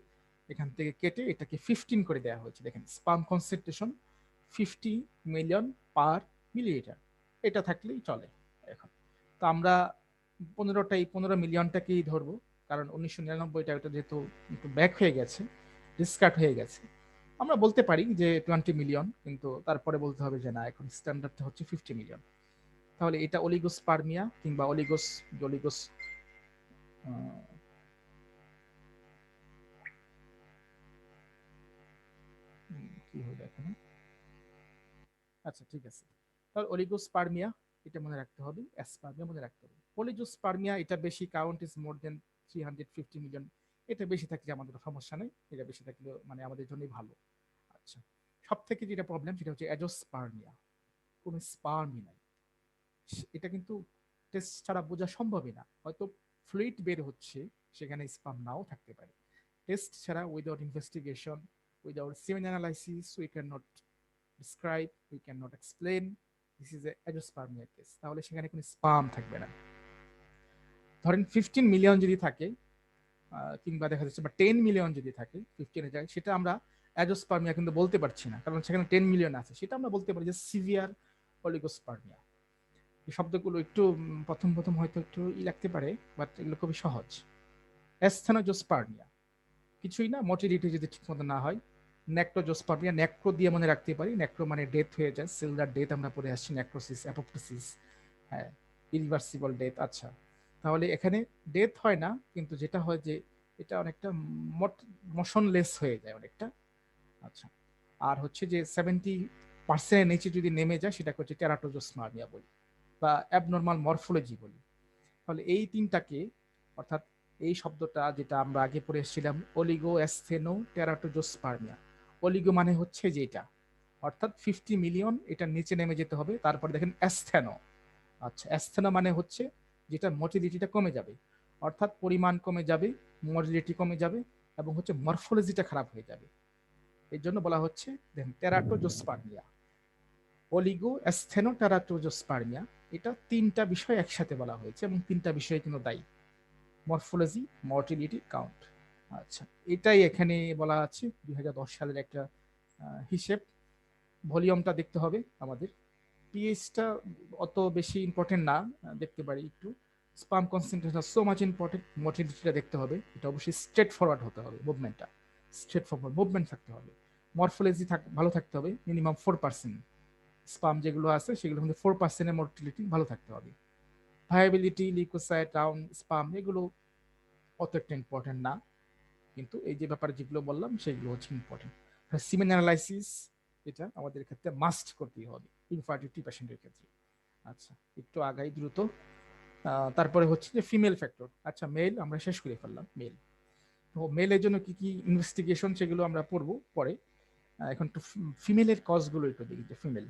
এখান থেকে কেটে এটাকে 15 করে দেওয়া হয়েছে। দেখেন sperm concentration 50 million per millilitre, এটা থাকলেই চলে। এখন তো আমরা 15 মিলিয়নটাকেই ধরবো, কারণ 1999টা ওটা যেহেতু একটু ব্যাক হয়ে গেছে, ডিসকার্ড হয়ে গেছে, আমরা বলতে পারি যে 20 মিলিয়ন, কিন্তু তারপরে বলতে হবে যে না, এখন স্ট্যান্ডার্ডটা হচ্ছে 50 মিলিয়ন। তাহলে এটা অলিগোস্পার্মিয়া কিংবা অলিগোস অলিগোস কি হলো এখানে, আচ্ছা ঠিক আছে। তাহলে অলিগোস্পার্মিয়া এটা মনে রাখতে হবে, অ্যাসপার্মিয়া মনে রাখতে হবে। পলিজোস্পার্মিয়া এটা বেশি, count is more than 350 million, এটা বেশি থাকলে আমাদের সমস্যা নেই, এটা বেশি থাকলে মানে আমাদের জন্যই ভালো। আচ্ছা, সব থেকে যেটা প্রবলেম সেটা হচ্ছে অ্যাজোস্পার্মিয়া, কোনো স্পার্মই নাই। এটা কিন্তু টেস্ট ছাড়া বোঝা সম্ভবই না, হয়তো ফ্লুইড বের হচ্ছে, সেখানে স্পার্ম নাও থাকতে পারে। টেস্ট ছাড়া, without investigation, without সিমেন analysis, we can not describe, we cannot explain, this is a azoospermia case, তাহলে সেখানে কোনো স্পার্ম থাকবে না। ধরেন 15 মিলিয়ন যদি থাকে, কিংবা দেখা যাচ্ছে বা 10 মিলিয়ন যদি থাকে 15 এর জায়গায়, সেটা আমরা অ্যাজোস্পার্মিয়া কিন্তু বলতে পারছি না, কারণ সেখানে 10 মিলিয়ন আছে, সেটা আমরা বলতে পারি যে সিভিয়ার অলিগোস্পার্মিয়া। এই শব্দগুলো একটু প্রথম প্রথম হয়তো একটু লাগতে পারে, বাট এগুলো খুবই সহজ। অ্যাসথেনোজোস্পার্মিয়া কিছুই না, মোটিলিটি যদি ঠিক মতো না হয়। নেক্রোজোস্পার্মিয়া, নেক্রো দিয়ে মনে রাখতে পারি, নেক্রো মানে ডেথ হয়ে যায়, সেলুলার ডেথ আমরা পড়ে আসছি, নেক্রোসিস, অ্যাপোপ্টোসিস, হ্যাঁ, ইরিভার্সিবল ডেথ। আচ্ছা, তাহলে এখানে ডেথ হয় না, কিন্তু যেটা হয় যে এটা অনেকটা মোশনলেস হয়ে যায় অনেকটা। আচ্ছা, আর হচ্ছে যে 70% নিচে যদি নেমে যায়, সেটাকে হচ্ছে টেরাটোজোস্পার্মিয়া বলি বা অ্যাবনর্মাল মরফোলজি বলি। তাহলে এই তিনটাকে, অর্থাৎ এই শব্দটা যেটা আমরা আগে পড়ে এসেছিলাম, অলিগো অ্যাসথেনো টেরাটোজোস্পার্মিয়া। অলিগো মানে হচ্ছে যেটা, অর্থাৎ 50 মিলিয়ন, এটা নিচে নেমে যেতে হবে। তারপরে দেখেন অ্যাসথেনো। আচ্ছা, অ্যাসথেনো মানে হচ্ছে যেটা মোটিলিটিটা কমে যাবে, অর্থাৎ পরিমাণ কমে যাবে, মোটিলিটি কমে যাবে, এবং হচ্ছে মরফোলজিটা খারাপ হয়ে যাবে। এর জন্য বলা হচ্ছে দেখেন টেরাটোজোস্পার্মিয়া, অলিগো অ্যাসথেনো টেরাটোজোস্পার্মিয়া। এটা তিনটা বিষয় একসাথে বলা হয়েছে, এবং তিনটা বিষয় কিন্তু দায়ী: মরফোলজি, মর্টিলিটি, কাউন্ট। আচ্ছা, এটাই এখানে বলা আছে 2010 সালের একটা হিসেব। ভলিউমটা দেখতে হবে আমাদের, পিএইচটা অত বেশি ইম্পর্টেন্ট না, দেখতে পারি একটু। Sperm concentration so much important, মোটিলিটিটা দেখতে হবে, এটা অবশ্যই স্ট্রেট ফরওয়ার্ড হতে হবে, মুভমেন্টটা স্ট্রেট ফরওয়ার্ড মুভমেন্ট থাকতে হবে। মরফোলজি ভালো থাকতে হবে, মিনিমাম 4%। স্পাম যেগুলো আছে সেগুলো মধ্যে 4%-এর মোটিলিটি ভালো থাকতে হবে। ভায়াবিলিটি, লিউকোসাইট, রাউন্ড স্পাম, এগুলো অত একটা ইম্পর্টেন্ট না, কিন্তু এই যে ব্যাপারে যেগুলো বললাম সেগুলো হচ্ছে ইম্পর্টেন্ট। সিমেন অ্যানালাইসিস এটা আমাদের ক্ষেত্রে মাস্ট করতেই হবে ইনফার্টিলিটি পেশেন্টের ক্ষেত্রে। আচ্ছা, একটু আগাই দ্রুত। তারপরে হচ্ছে যে ফিমেল ফ্যাক্টর। আচ্ছা, মেল আমরা শেষ করে ফেললাম। মেল, তো মেলের জন্য কি কি ইনভেস্টিগেশন সেগুলো আমরা পড়বো পরে। এখন একটু ফিমেলের কজগুলো একটু দেখি যে ফিমেল।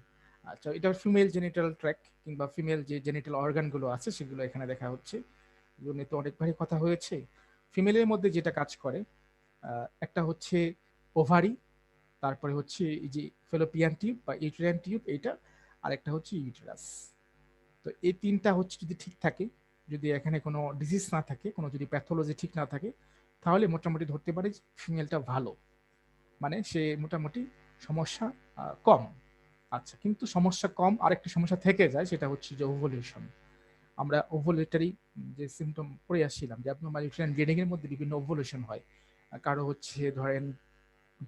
আচ্ছা, এটা ফিমেল জেনিটাল ট্র্যাক কিংবা ফিমেল যে জেনিটাল অর্গানগুলো আছে সেগুলো এখানে দেখা হচ্ছে, এগুলো নিয়ে তো অনেকবারই কথা হয়েছে। ফিমেলের মধ্যে যেটা কাজ করে, একটা হচ্ছে ওভারি, তারপরে হচ্ছে এই যে ফেলোপিয়ান টিউব বা ইউটেরাইন টিউব এইটা, আর একটা হচ্ছে ইউটেরাস। তো এই তিনটা হচ্ছে যদি ঠিক থাকে, যদি এখানে কোনো ডিজিজ না থাকে, কোনো যদি প্যাথোলজি ঠিক না থাকে, তাহলে মোটামুটি ধরতে পারে ফিমেলটা ভালো, মানে সে মোটামুটি সমস্যা কম। আচ্ছা, কিন্তু সমস্যা কম, আরেকটা সমস্যা থেকে যায়, সেটা হচ্ছে যে ওভুলেশন। আমরা ওভুলেটারি যে সিমটম পড়ে আসছিলাম, যে অ্যাবনর্মাল ইউটেরাইন ব্লিডিং এর মধ্যে বিভিন্ন ওভুলেশন হয়। কারো হচ্ছে ধরেন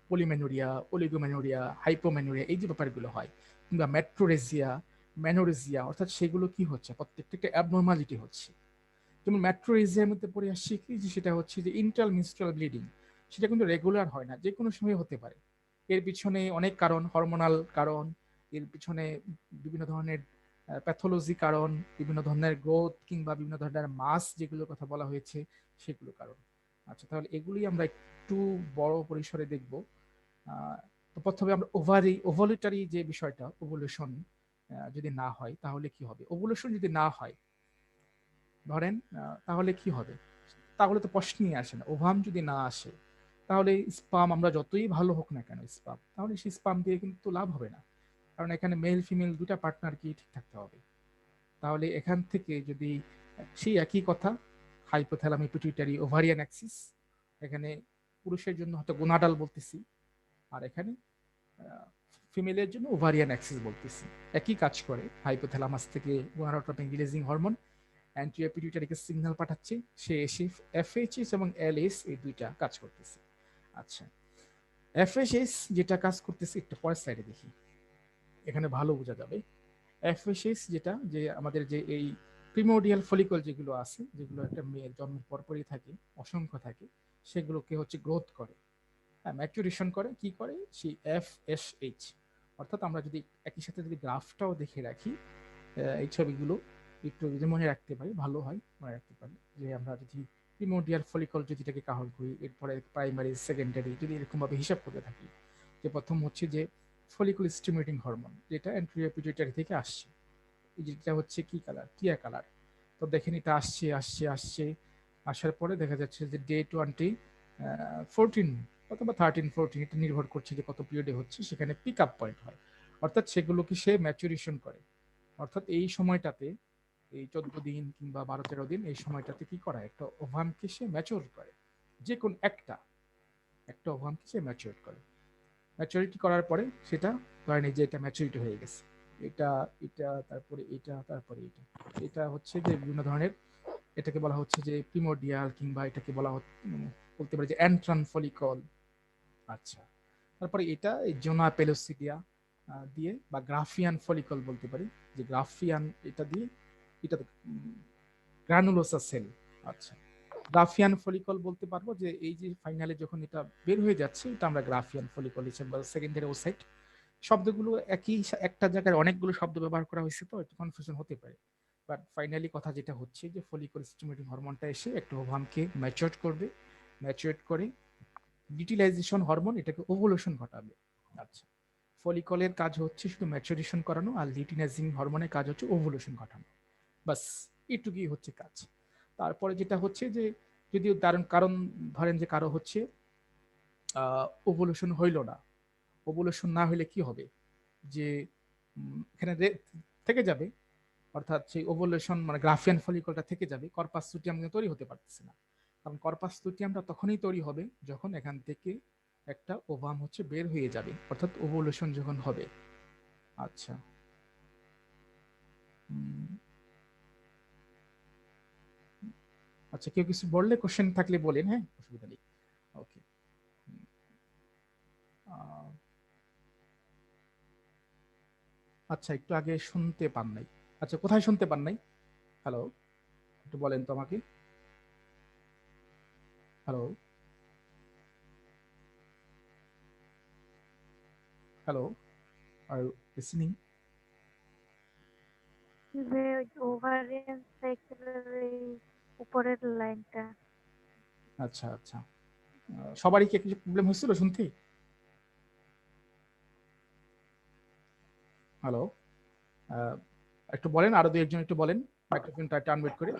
পলিমেনোরিয়া, অলিগোমেনোরিয়া, হাইপোমেনোরিয়া, এই যে ব্যাপারগুলো হয়, কিংবা মেট্রোরেজিয়া, ম্যানোরেজিয়া, অর্থাৎ সেগুলো কি হচ্ছে, প্রত্যেকটা একটা অ্যাবনর্মালিটি হচ্ছে। যেমন মেট্রোরেজিয়ার মধ্যে পড়ে আসছে কি, যে সেটা হচ্ছে যে ইন্টার মিনস্ট্রুয়াল ব্লিডিং, সেটা কিন্তু রেগুলার হয় না, যে কোনো সময় হতে পারে। এর পিছনে অনেক কারণ, হরমোনাল কারণ, এর পিছনে বিভিন্ন ধরনের প্যাথোলজি কারণ, বিভিন্ন ধরনের গ্রোথ কিংবা বিভিন্ন ধরনের মাস যেগুলোর কথা বলা হয়েছে সেগুলো কারণ। আচ্ছা, তাহলে এগুলি আমরা একটু বড় পরিসরে দেখব। তো প্রথমে আমরা ওভালিটারি যে বিষয়টা, ওভুলেশন যদি না হয় তাহলে কি হবে। ওভুলেশন যদি না হয় ধরেন, তাহলে কি হবে, তাহলে তো প্রশ্নই আসে না। ওভাম যদি না আসে, তাহলে স্পাম আমরা যতই ভালো হোক না কেন স্পাম, তাহলে সেই স্পাম দিয়ে কিন্তু লাভ হবে না, কারণ এখানে মেল ফিমেল দুটা পার্টনার কি ঠিক থাকতে হবে। তাহলে এখান থেকে যদি সেই একই কথা, হাইপোথ্যালামিক পিটুইটারি ওভারিয়ান অ্যাক্সিস, এখানে পুরুষের জন্য হয়তো গোনাডাল বলতেছি, আর এখানে ফিমেলের জন্য ওভারিয়ান অ্যাক্সিস বলতেছি। একই কাজ করে, হাইপোথ্যালামাস থেকে গোনাডোট্রপিন রিলিজিং হরমোন অ্যান্টিরিয়র পিটুইটারিকে সিগন্যাল পাঠাচ্ছে, সে এসে এফএইচএস এবং এলএস এই দুইটা কাজ করতেছে। আচ্ছা, এফএসএস যেটা কাজ করতেছে একটু পরের স্লাইডে দেখি, এখানে ভালো বোঝা যাবে। এফএসএস যেটা, যে আমাদের যে এই প্রিমোডিয়াল ফলিকল যেগুলো আছে, যেগুলো একটা মেয়ের জন্মের পরপরই থাকে, অসংখ্য থাকে, সেগুলোকে হচ্ছে গ্রোথ করে, ম্যাচুরেশন করে। কি করে? সেই এফএসএইচ। অর্থাৎ আমরা যদি একই সাথে যদি গ্রাফটাও দেখে রাখি, এই ছবিগুলো একটু যদি মনে রাখতে পারি ভালো হয়, মনে রাখতে পারি যে আমরা যদি প্রিমোডিয়াল ফলিকল যদি এটাকে কাহল করি, এরপরে প্রাইমারি সেকেন্ডারি যদি এরকম ভাবে হিসাব করে থাকি, যে প্রথম হচ্ছে যে ফলিকুল স্টিমুলেটিং হরমোন, যেটা অ্যান্টেরিয়র পিটুইটারি থেকে আসছে, যেটা হচ্ছে কি কালার, টিয়া কালার। তো দেখেন এটা আসছে আসছে আসছে, আসার পরে দেখা যাচ্ছে যে ডে 14 অথবা 13-14, এটা নির্ভর করছে যে কত পিরিয়ডে হচ্ছে, সেখানে পিক আপ পয়েন্ট হয়, অর্থাৎ সেগুলোকে সে ম্যাচুরেশন করে। অর্থাৎ এই সময়টাতে, এই 14 দিন কিংবা 12-13 দিন, এই সময়টাতে কি করা, একটা ওভামকে সে ম্যাচিওর করে, যে কোন একটা একটা ওভামকে সে ম্যাচিওর করে। ম্যাচুরিটি করার পরে সেটা ধরেন এই যে এটা ম্যাচুরিটি হয়ে গেছে, এটা এটা তারপরে এটা তারপরে এটা, এটা হচ্ছে যে বিভিন্ন ধরনের, এটাকে বলা হচ্ছে যে প্রিমোডিয়াল, কিংবা এটাকে বলতে পারি যে অ্যান্ট্রান ফলিকল। আচ্ছা, তারপরে এটা এই জোনা পেলোসিডিয়া দিয়ে, বা গ্রাফিয়ান ফলিকল বলতে পারি, যে গ্রাফিয়ান এটা দিয়ে, এটা গ্রানুলোসা সেল। আচ্ছা, গ্রাফিয়ান ফলিকল বলতে পারবো যে এই যে ফাইনালে যখন এটা বের হয়ে যাচ্ছে, এটা আমরা গ্রাফিয়ান ফলিকল হিসেবে, সেকেন্ডারি ওসাইট। শব্দগুলো একই, একটা জায়গায় অনেকগুলো শব্দ ব্যবহার করা হয়েছে, তো একটু কনফিউশন হতে পারে। বাট ফাইনালি কথা যেটা হচ্ছে যে ফলিকল স্টিমুলেটিং হরমোনটা এসে একটা ওভামকে ম্যাচিওর করবে, ম্যাচিওর করে ডিউটিলাইজেশন হরমোন এটাকে ওভুলেশন ঘটাবে। আচ্ছা, ফলিকলের কাজ হচ্ছে শুধু ম্যাচুরেশন করানো, আর লিউটিনাইজিং হরমোনের কাজ হচ্ছে ওভুলেশন ঘটানো, বাস এটুকুই হচ্ছে কাজ। তারপরে যেটা হচ্ছে যে, যদি কারণ ধরেন যে কারো হচ্ছে ওভুলেশন হইল না, ওভুলেশন না হইলে কি হবে, যে এখানে থেকে যাবে, অর্থাৎ সেই ওভুলেশন মানে গ্রাফিয়ান ফলিকলটা থেকে যাবে, কর্পাস লুটিয়াম কিন্তু তৈরি হতে পারতেছে না। কারণ কর্পাস লুটিয়ামটা তখনই তৈরি হবে যখন এখান থেকে একটা ওভাম হচ্ছে বের হয়ে যাবে, অর্থাৎ ওভুলেশন যখন হবে। আচ্ছা, আচ্ছা, কেউ কিছু বললে, কোশ্চেন থাকলে বলেন, হ্যাঁ, অসুবিধা নেই। ওকে, আচ্ছা, একটু আগে শুনতে পান নাই। আচ্ছা, কোথায় শুনতে পান নাই? হ্যালো, একটু বলেন তো আমাকে। হ্যালো, হ্যালো, আর লিসনিং? যে ওভারিয়ান সাইকেলের এই উপরের লাইনটা। আচ্ছা আচ্ছা, সবারই কি কিছু প্রবলেম হয়েছিল শুনতে? হ্যালো, একটু বলেন, আরো দু একজন একটু বলেন, মাইক্রোফোনটা টার্ন ওয়েট করে।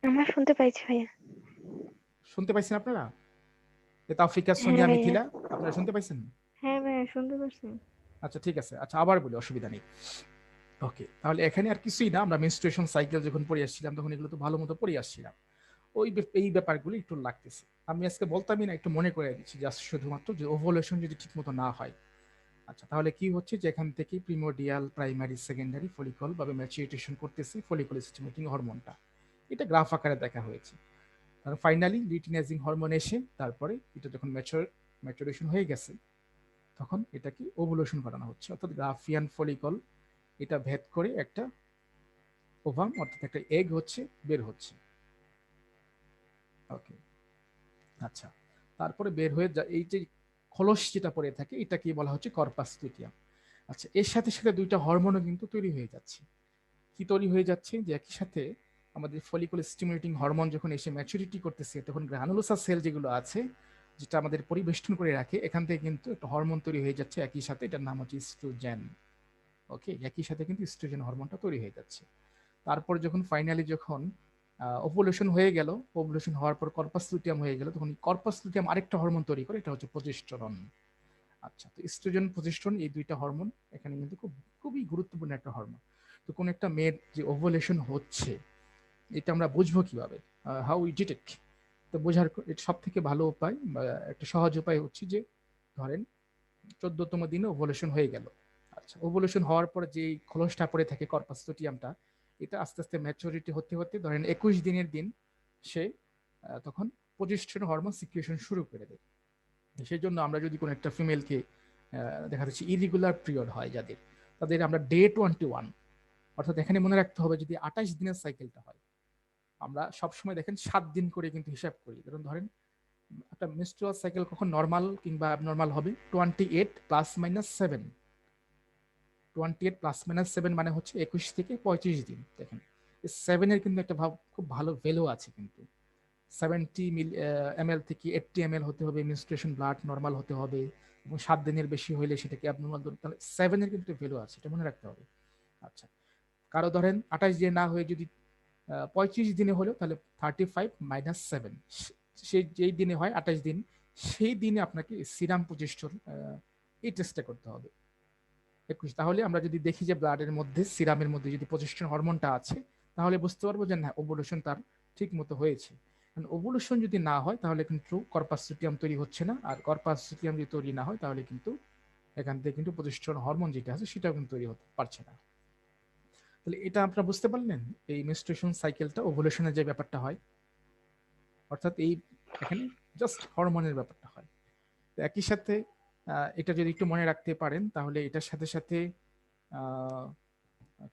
আমরা শুনতে পাইছি ভাইয়া। শুনতে পাইছেন আপনারা? তাওফিকা, হ্যাঁ সোনিয়া, ভাইয়া। মিথিলা, আপনারা শুনতে পাইছেন? হ্যাঁ ভাইয়া, শুনতে পাচ্ছি। আচ্ছা, ঠিক আছে। আচ্ছা, আবার বলি, অসুবিধা নেই। ওকে, তাহলে এখানে আর কিছুই না, আমরা মেনস্ট্রুয়েশন সাইকেল যখন পড়ে আসছিলাম তখন এগুলো তো ভালো মতো পড়ে আসছিলাম, এই ব্যাপারগুলো একটু লাগতেছে। আমি আজকে বলতামই না, একটু মনে করে দিচ্ছি, জাস্ট শুধুমাত্র যে ওভুলেশন যদি ঠিক মতো না হয়, আচ্ছা, তাহলে কি হচ্ছে যে এখান থেকে প্রিমোডিয়াল, প্রাইমারি, সেকেন্ডারি ফলিকল ভাবে ম্যাচুরেশন করতেছে ফলিকল স্টিমুলেটিং হরমোনটা, এটা গ্রাফ আকারে দেখা হয়েছে। আর ফাইনালি লিউটিনাইজিং হরমোন এসে তারপরে এটা যখন ম্যাচুরেশন হয়ে গেছে, তখন এটাকে ওভুলেশন করানো হচ্ছে, অর্থাৎ গ্রাফিয়ান ফলিকল এটা ভেদ করে একটা ওভাম, অর্থাৎ একটা এগ হচ্ছে বের হচ্ছে। ওকে, আচ্ছা, তারপরে বের হয়ে এই যে খোলস যেটা পড়ে থাকে, এটাকে বলা হচ্ছে কর্পাস লুটিয়াম। আচ্ছা, এর সাথে সাথে দুইটা হরমোনও কিন্তু তৈরি হয়ে যাচ্ছে। কি তৈরি হয়ে যাচ্ছে, যে একই সাথে আমাদের ফলিকুল স্টিমুলেটিং হরমোন যখন এসে ম্যাচুরিটি করতেছে, তখন গ্রানুলোসার সেল যেগুলো আছে, যেটা আমাদের পরিবেষ্টন করে রাখে, এখান থেকে কিন্তু একটা হরমোন তৈরি হয়ে যাচ্ছে একই সাথে, এটার নাম হচ্ছে ইস্ট্রোজেন। ওকে, একই সাথে কিন্তু ইস্ট্রোজেন হরমোনটা তৈরি হয়ে যাচ্ছে। তারপর যখন ফাইনালি যখন ওভুলেশন হয়ে গেল, ওভুলেশন হওয়ার পর কর্পাস লুটিয়াম হয়ে গেল, তখন কর্পাস লুটিয়াম আরেকটা হরমোন তৈরি করে, এটা হচ্ছে প্রজেস্টেরন। আচ্ছা, তো ইস্ট্রোজেন, প্রজেস্টেরন, এই দুইটা হরমোন এখানে কিন্তু খুবই গুরুত্বপূর্ণ একটা হরমোন। তো কোন একটা মেয়ের যে ওভুলেশন হচ্ছে, এটা আমরা বুঝবো কিভাবে, হাউ উই ডিটেক্ট? তো বোঝার সব থেকে ভালো উপায় বা একটা সহজ উপায় হচ্ছে যে ধরেন 14তম দিনে ওভুলেশন হয়ে গেল। আচ্ছা, ওভুলেশন হওয়ার পরে যে খোলসটা পড়ে থাকে কর্পাস লুটিয়ামটা, এটা আস্তে আস্তে ম্যাচুরিটি হতে হতে ধরেন 21 দিনের দিন সে তখন প্রজেস্টেরন হরমোন সিক্রিয়েশন শুরু করে দেয়। সেই জন্য আমরা যদি কোনো একটা ফিমেলকে দেখা যাচ্ছে ইরেগুলার পিরিয়ড হয় যাদের, তাদের আমরা ডে 21, অর্থাৎ এখানে মনে রাখতে হবে যদি 28 দিনের সাইকেলটা হয়, আমরা সবসময় দেখেন 7 দিন করে কিন্তু হিসাব করি। যেমন ধরেন একটা মেনস্ট্রুয়াল সাইকেল কখন নর্মাল কিংবা অ্যাবনর্মাল হবে, 28 প্লাস মাইনাস 7। 28 প্লাস মাইনাস 7 মানে হচ্ছে 21 থেকে 35 দিন। দেখেন 7-এর কিন্তু একটা খুব ভালো ভ্যালু আছে কিন্তু। 70 ml থেকে 80 ml হতে হবে, মেনস্ট্রুয়েশন ব্লাড নর্মাল হতে হবে, এবং 7 দিনের বেশি হইলে সেটাকে অ্যাবনর্মাল, তাহলে 7-এর কিন্তু ভ্যালু আছে, এটা মনে রাখতে হবে। আচ্ছা, কারো ধরেন 28 দিনে না হয়ে যদি 35 দিনে হলো, তাহলে 35 মাইনাস 7, সেই যেই দিনে হয় 28 দিন, সেই দিনে আপনাকে সিরাম প্রজেস্টর এই টেস্টটা করতে হবে 21। তাহলে আমরা যদি দেখি যে ব্লাডের মধ্যে সিরামের মধ্যে যদি প্রজেস্টন হরমোনটা আছে, তাহলে বুঝতে পারবো যে না, ওভুলেশন তার ঠিক মতো হয়েছে। ওভুলেশন যদি না হয় তাহলে কিন্তু কর্পাস লুটিয়াম তৈরি হচ্ছে না, আর কর্পাস লুটিয়াম যদি তৈরি না হয় তাহলে কিন্তু এখান থেকে কিন্তু প্রজেস্টন হরমোন যেটা আছে সেটাও কিন্তু তৈরি হতে পারছে না। তাহলে এটা আপনারা বুঝতে পারলেন এই মেনস্ট্রুয়েশন সাইকেলটা ওভুলেশনের যে ব্যাপারটা হয়, অর্থাৎ এই এখানে জাস্ট হরমোনের ব্যাপারটা হয়। তো একই সাথে এটা যদি একটু মনে রাখতে পারেন তাহলে এটার সাথে সাথে আহ,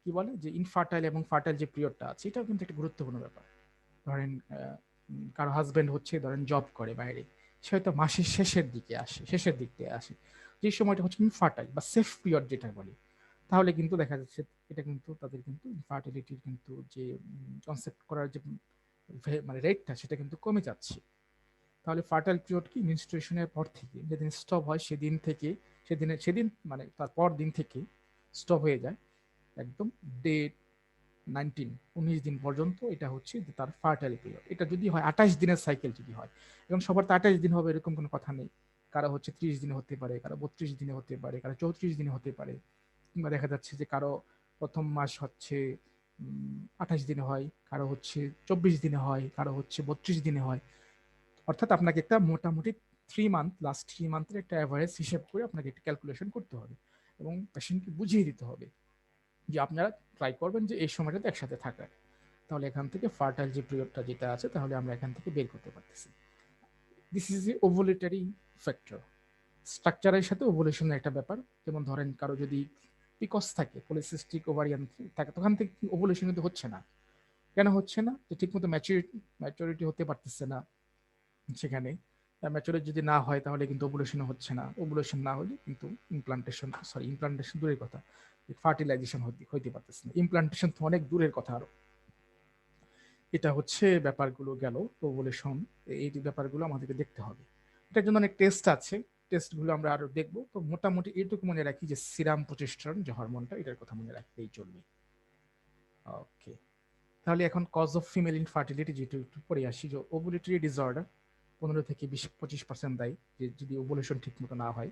কি বলে যে ইনফার্টাইল এবং ফার্টাইল যে পিরিয়ডটা আছে, এটাও কিন্তু একটা গুরুত্বপূর্ণ ব্যাপার। ধরেন কারো হাজবেন্ড হচ্ছে ধরেন জব করে বাইরে, সে হয়তো মাসের শেষের দিকে আসে, শেষের দিক দিয়ে আসে, যে সময়টা হচ্ছে ইনফার্টাইল বা সেফ পিরিয়ড যেটা বলি, তাহলে কিন্তু দেখা যাচ্ছে এটা কিন্তু তাদের কিন্তু ইনফার্টিলিটির কিন্তু যে কনসেপ্ট করার যে মানে রেটটা সেটা কিন্তু কমে যাচ্ছে। তাহলে ফার্টাইল পিরিয়ড কি মেনস্ট্রুয়েশনের পর থেকে যেদিন স্টপ হয় সেদিন থেকে, সেদিন মানে তার পর দিন থেকে স্টপ হয়ে যায় একদম ডে 19 দিন পর্যন্ত, এটা হচ্ছে যে তার ফার্টাইল পিরিয়ড। এটা যদি হয় 28 দিনের সাইকেল যদি হয়, এবং সবার তো 28 দিন হবে এরকম কোনো কথা নেই, কারো হচ্ছে 30 দিনে হতে পারে, কারো 32 দিনে হতে পারে, কারো 34 দিনে হতে পারে, কিংবা দেখা যাচ্ছে যে কারো প্রথম মাস হচ্ছে 28 দিনে হয়, কারো হচ্ছে 24 দিনে হয়, কারো হচ্ছে 32 দিনে হয়। অর্থাৎ আপনাকে একটা মোটামুটি 3 মান্থ, লাস্ট 3 মান্থের একটা অ্যাভারেজ হিসেব করে আপনাকে একটা ক্যালকুলেশন করতে হবে, এবং পেশেন্টকে বুঝিয়ে দিতে হবে যে আপনারা ট্রাই করবেন যে এই সময়টাতে একসাথে থাকার। তাহলে এখান থেকে ফার্টাইল যে পিরিয়ডটা যেটা আছে, তাহলে আমরা এখান থেকে বের করতে পারতেছি। This is A ovulatory factor. স্ট্রাকচারের সাথে ওভুলেশনের একটা ব্যাপার। যেমন ধরেন কারো যদি পিকস থাকে, পলিসিস্টিক ওভারিয়ান থাকে, তখন থেকে ওভুলেশন কিন্তু হচ্ছে না। কেন হচ্ছে না? যে ঠিকমতো ম্যাচুরিটি হতে পারতেছে না সেখানে। ম্যাচুরিটি যদি না হয় তাহলে কিন্তু ওভুলেশন হচ্ছে না, ওভুলেশন না হলে কিন্তু ইমপ্লান্টেশন দূরের কথা, ফার্টিলাইজেশন হইতে পারতেছে না, ইমপ্লান্টেশন তো অনেক দূরের কথা আরো। এটা হচ্ছে ব্যাপারগুলো গেল ওভুলেশন, এই ব্যাপারগুলো আমাদেরকে দেখতে হবে। এটার জন্য অনেক টেস্ট আছে, টেস্টগুলো আমরা আরো দেখবো। তো মোটামুটি এইটুকু মনে রাখি যে সিরাম প্রজেস্টেরন যে হরমোনটা, এটার কথা মনে রাখতেই চলবে। ওকে, তাহলে এখন কজ অফ ফিমেল ইনফার্টিলিটি যেটা একটু পরে আসি, যে ওভুলেটরি ডিসঅর্ডার 15 থেকে 20-25% দায়ী, যে যদি ওভুলেশন ঠিক মতো না হয়।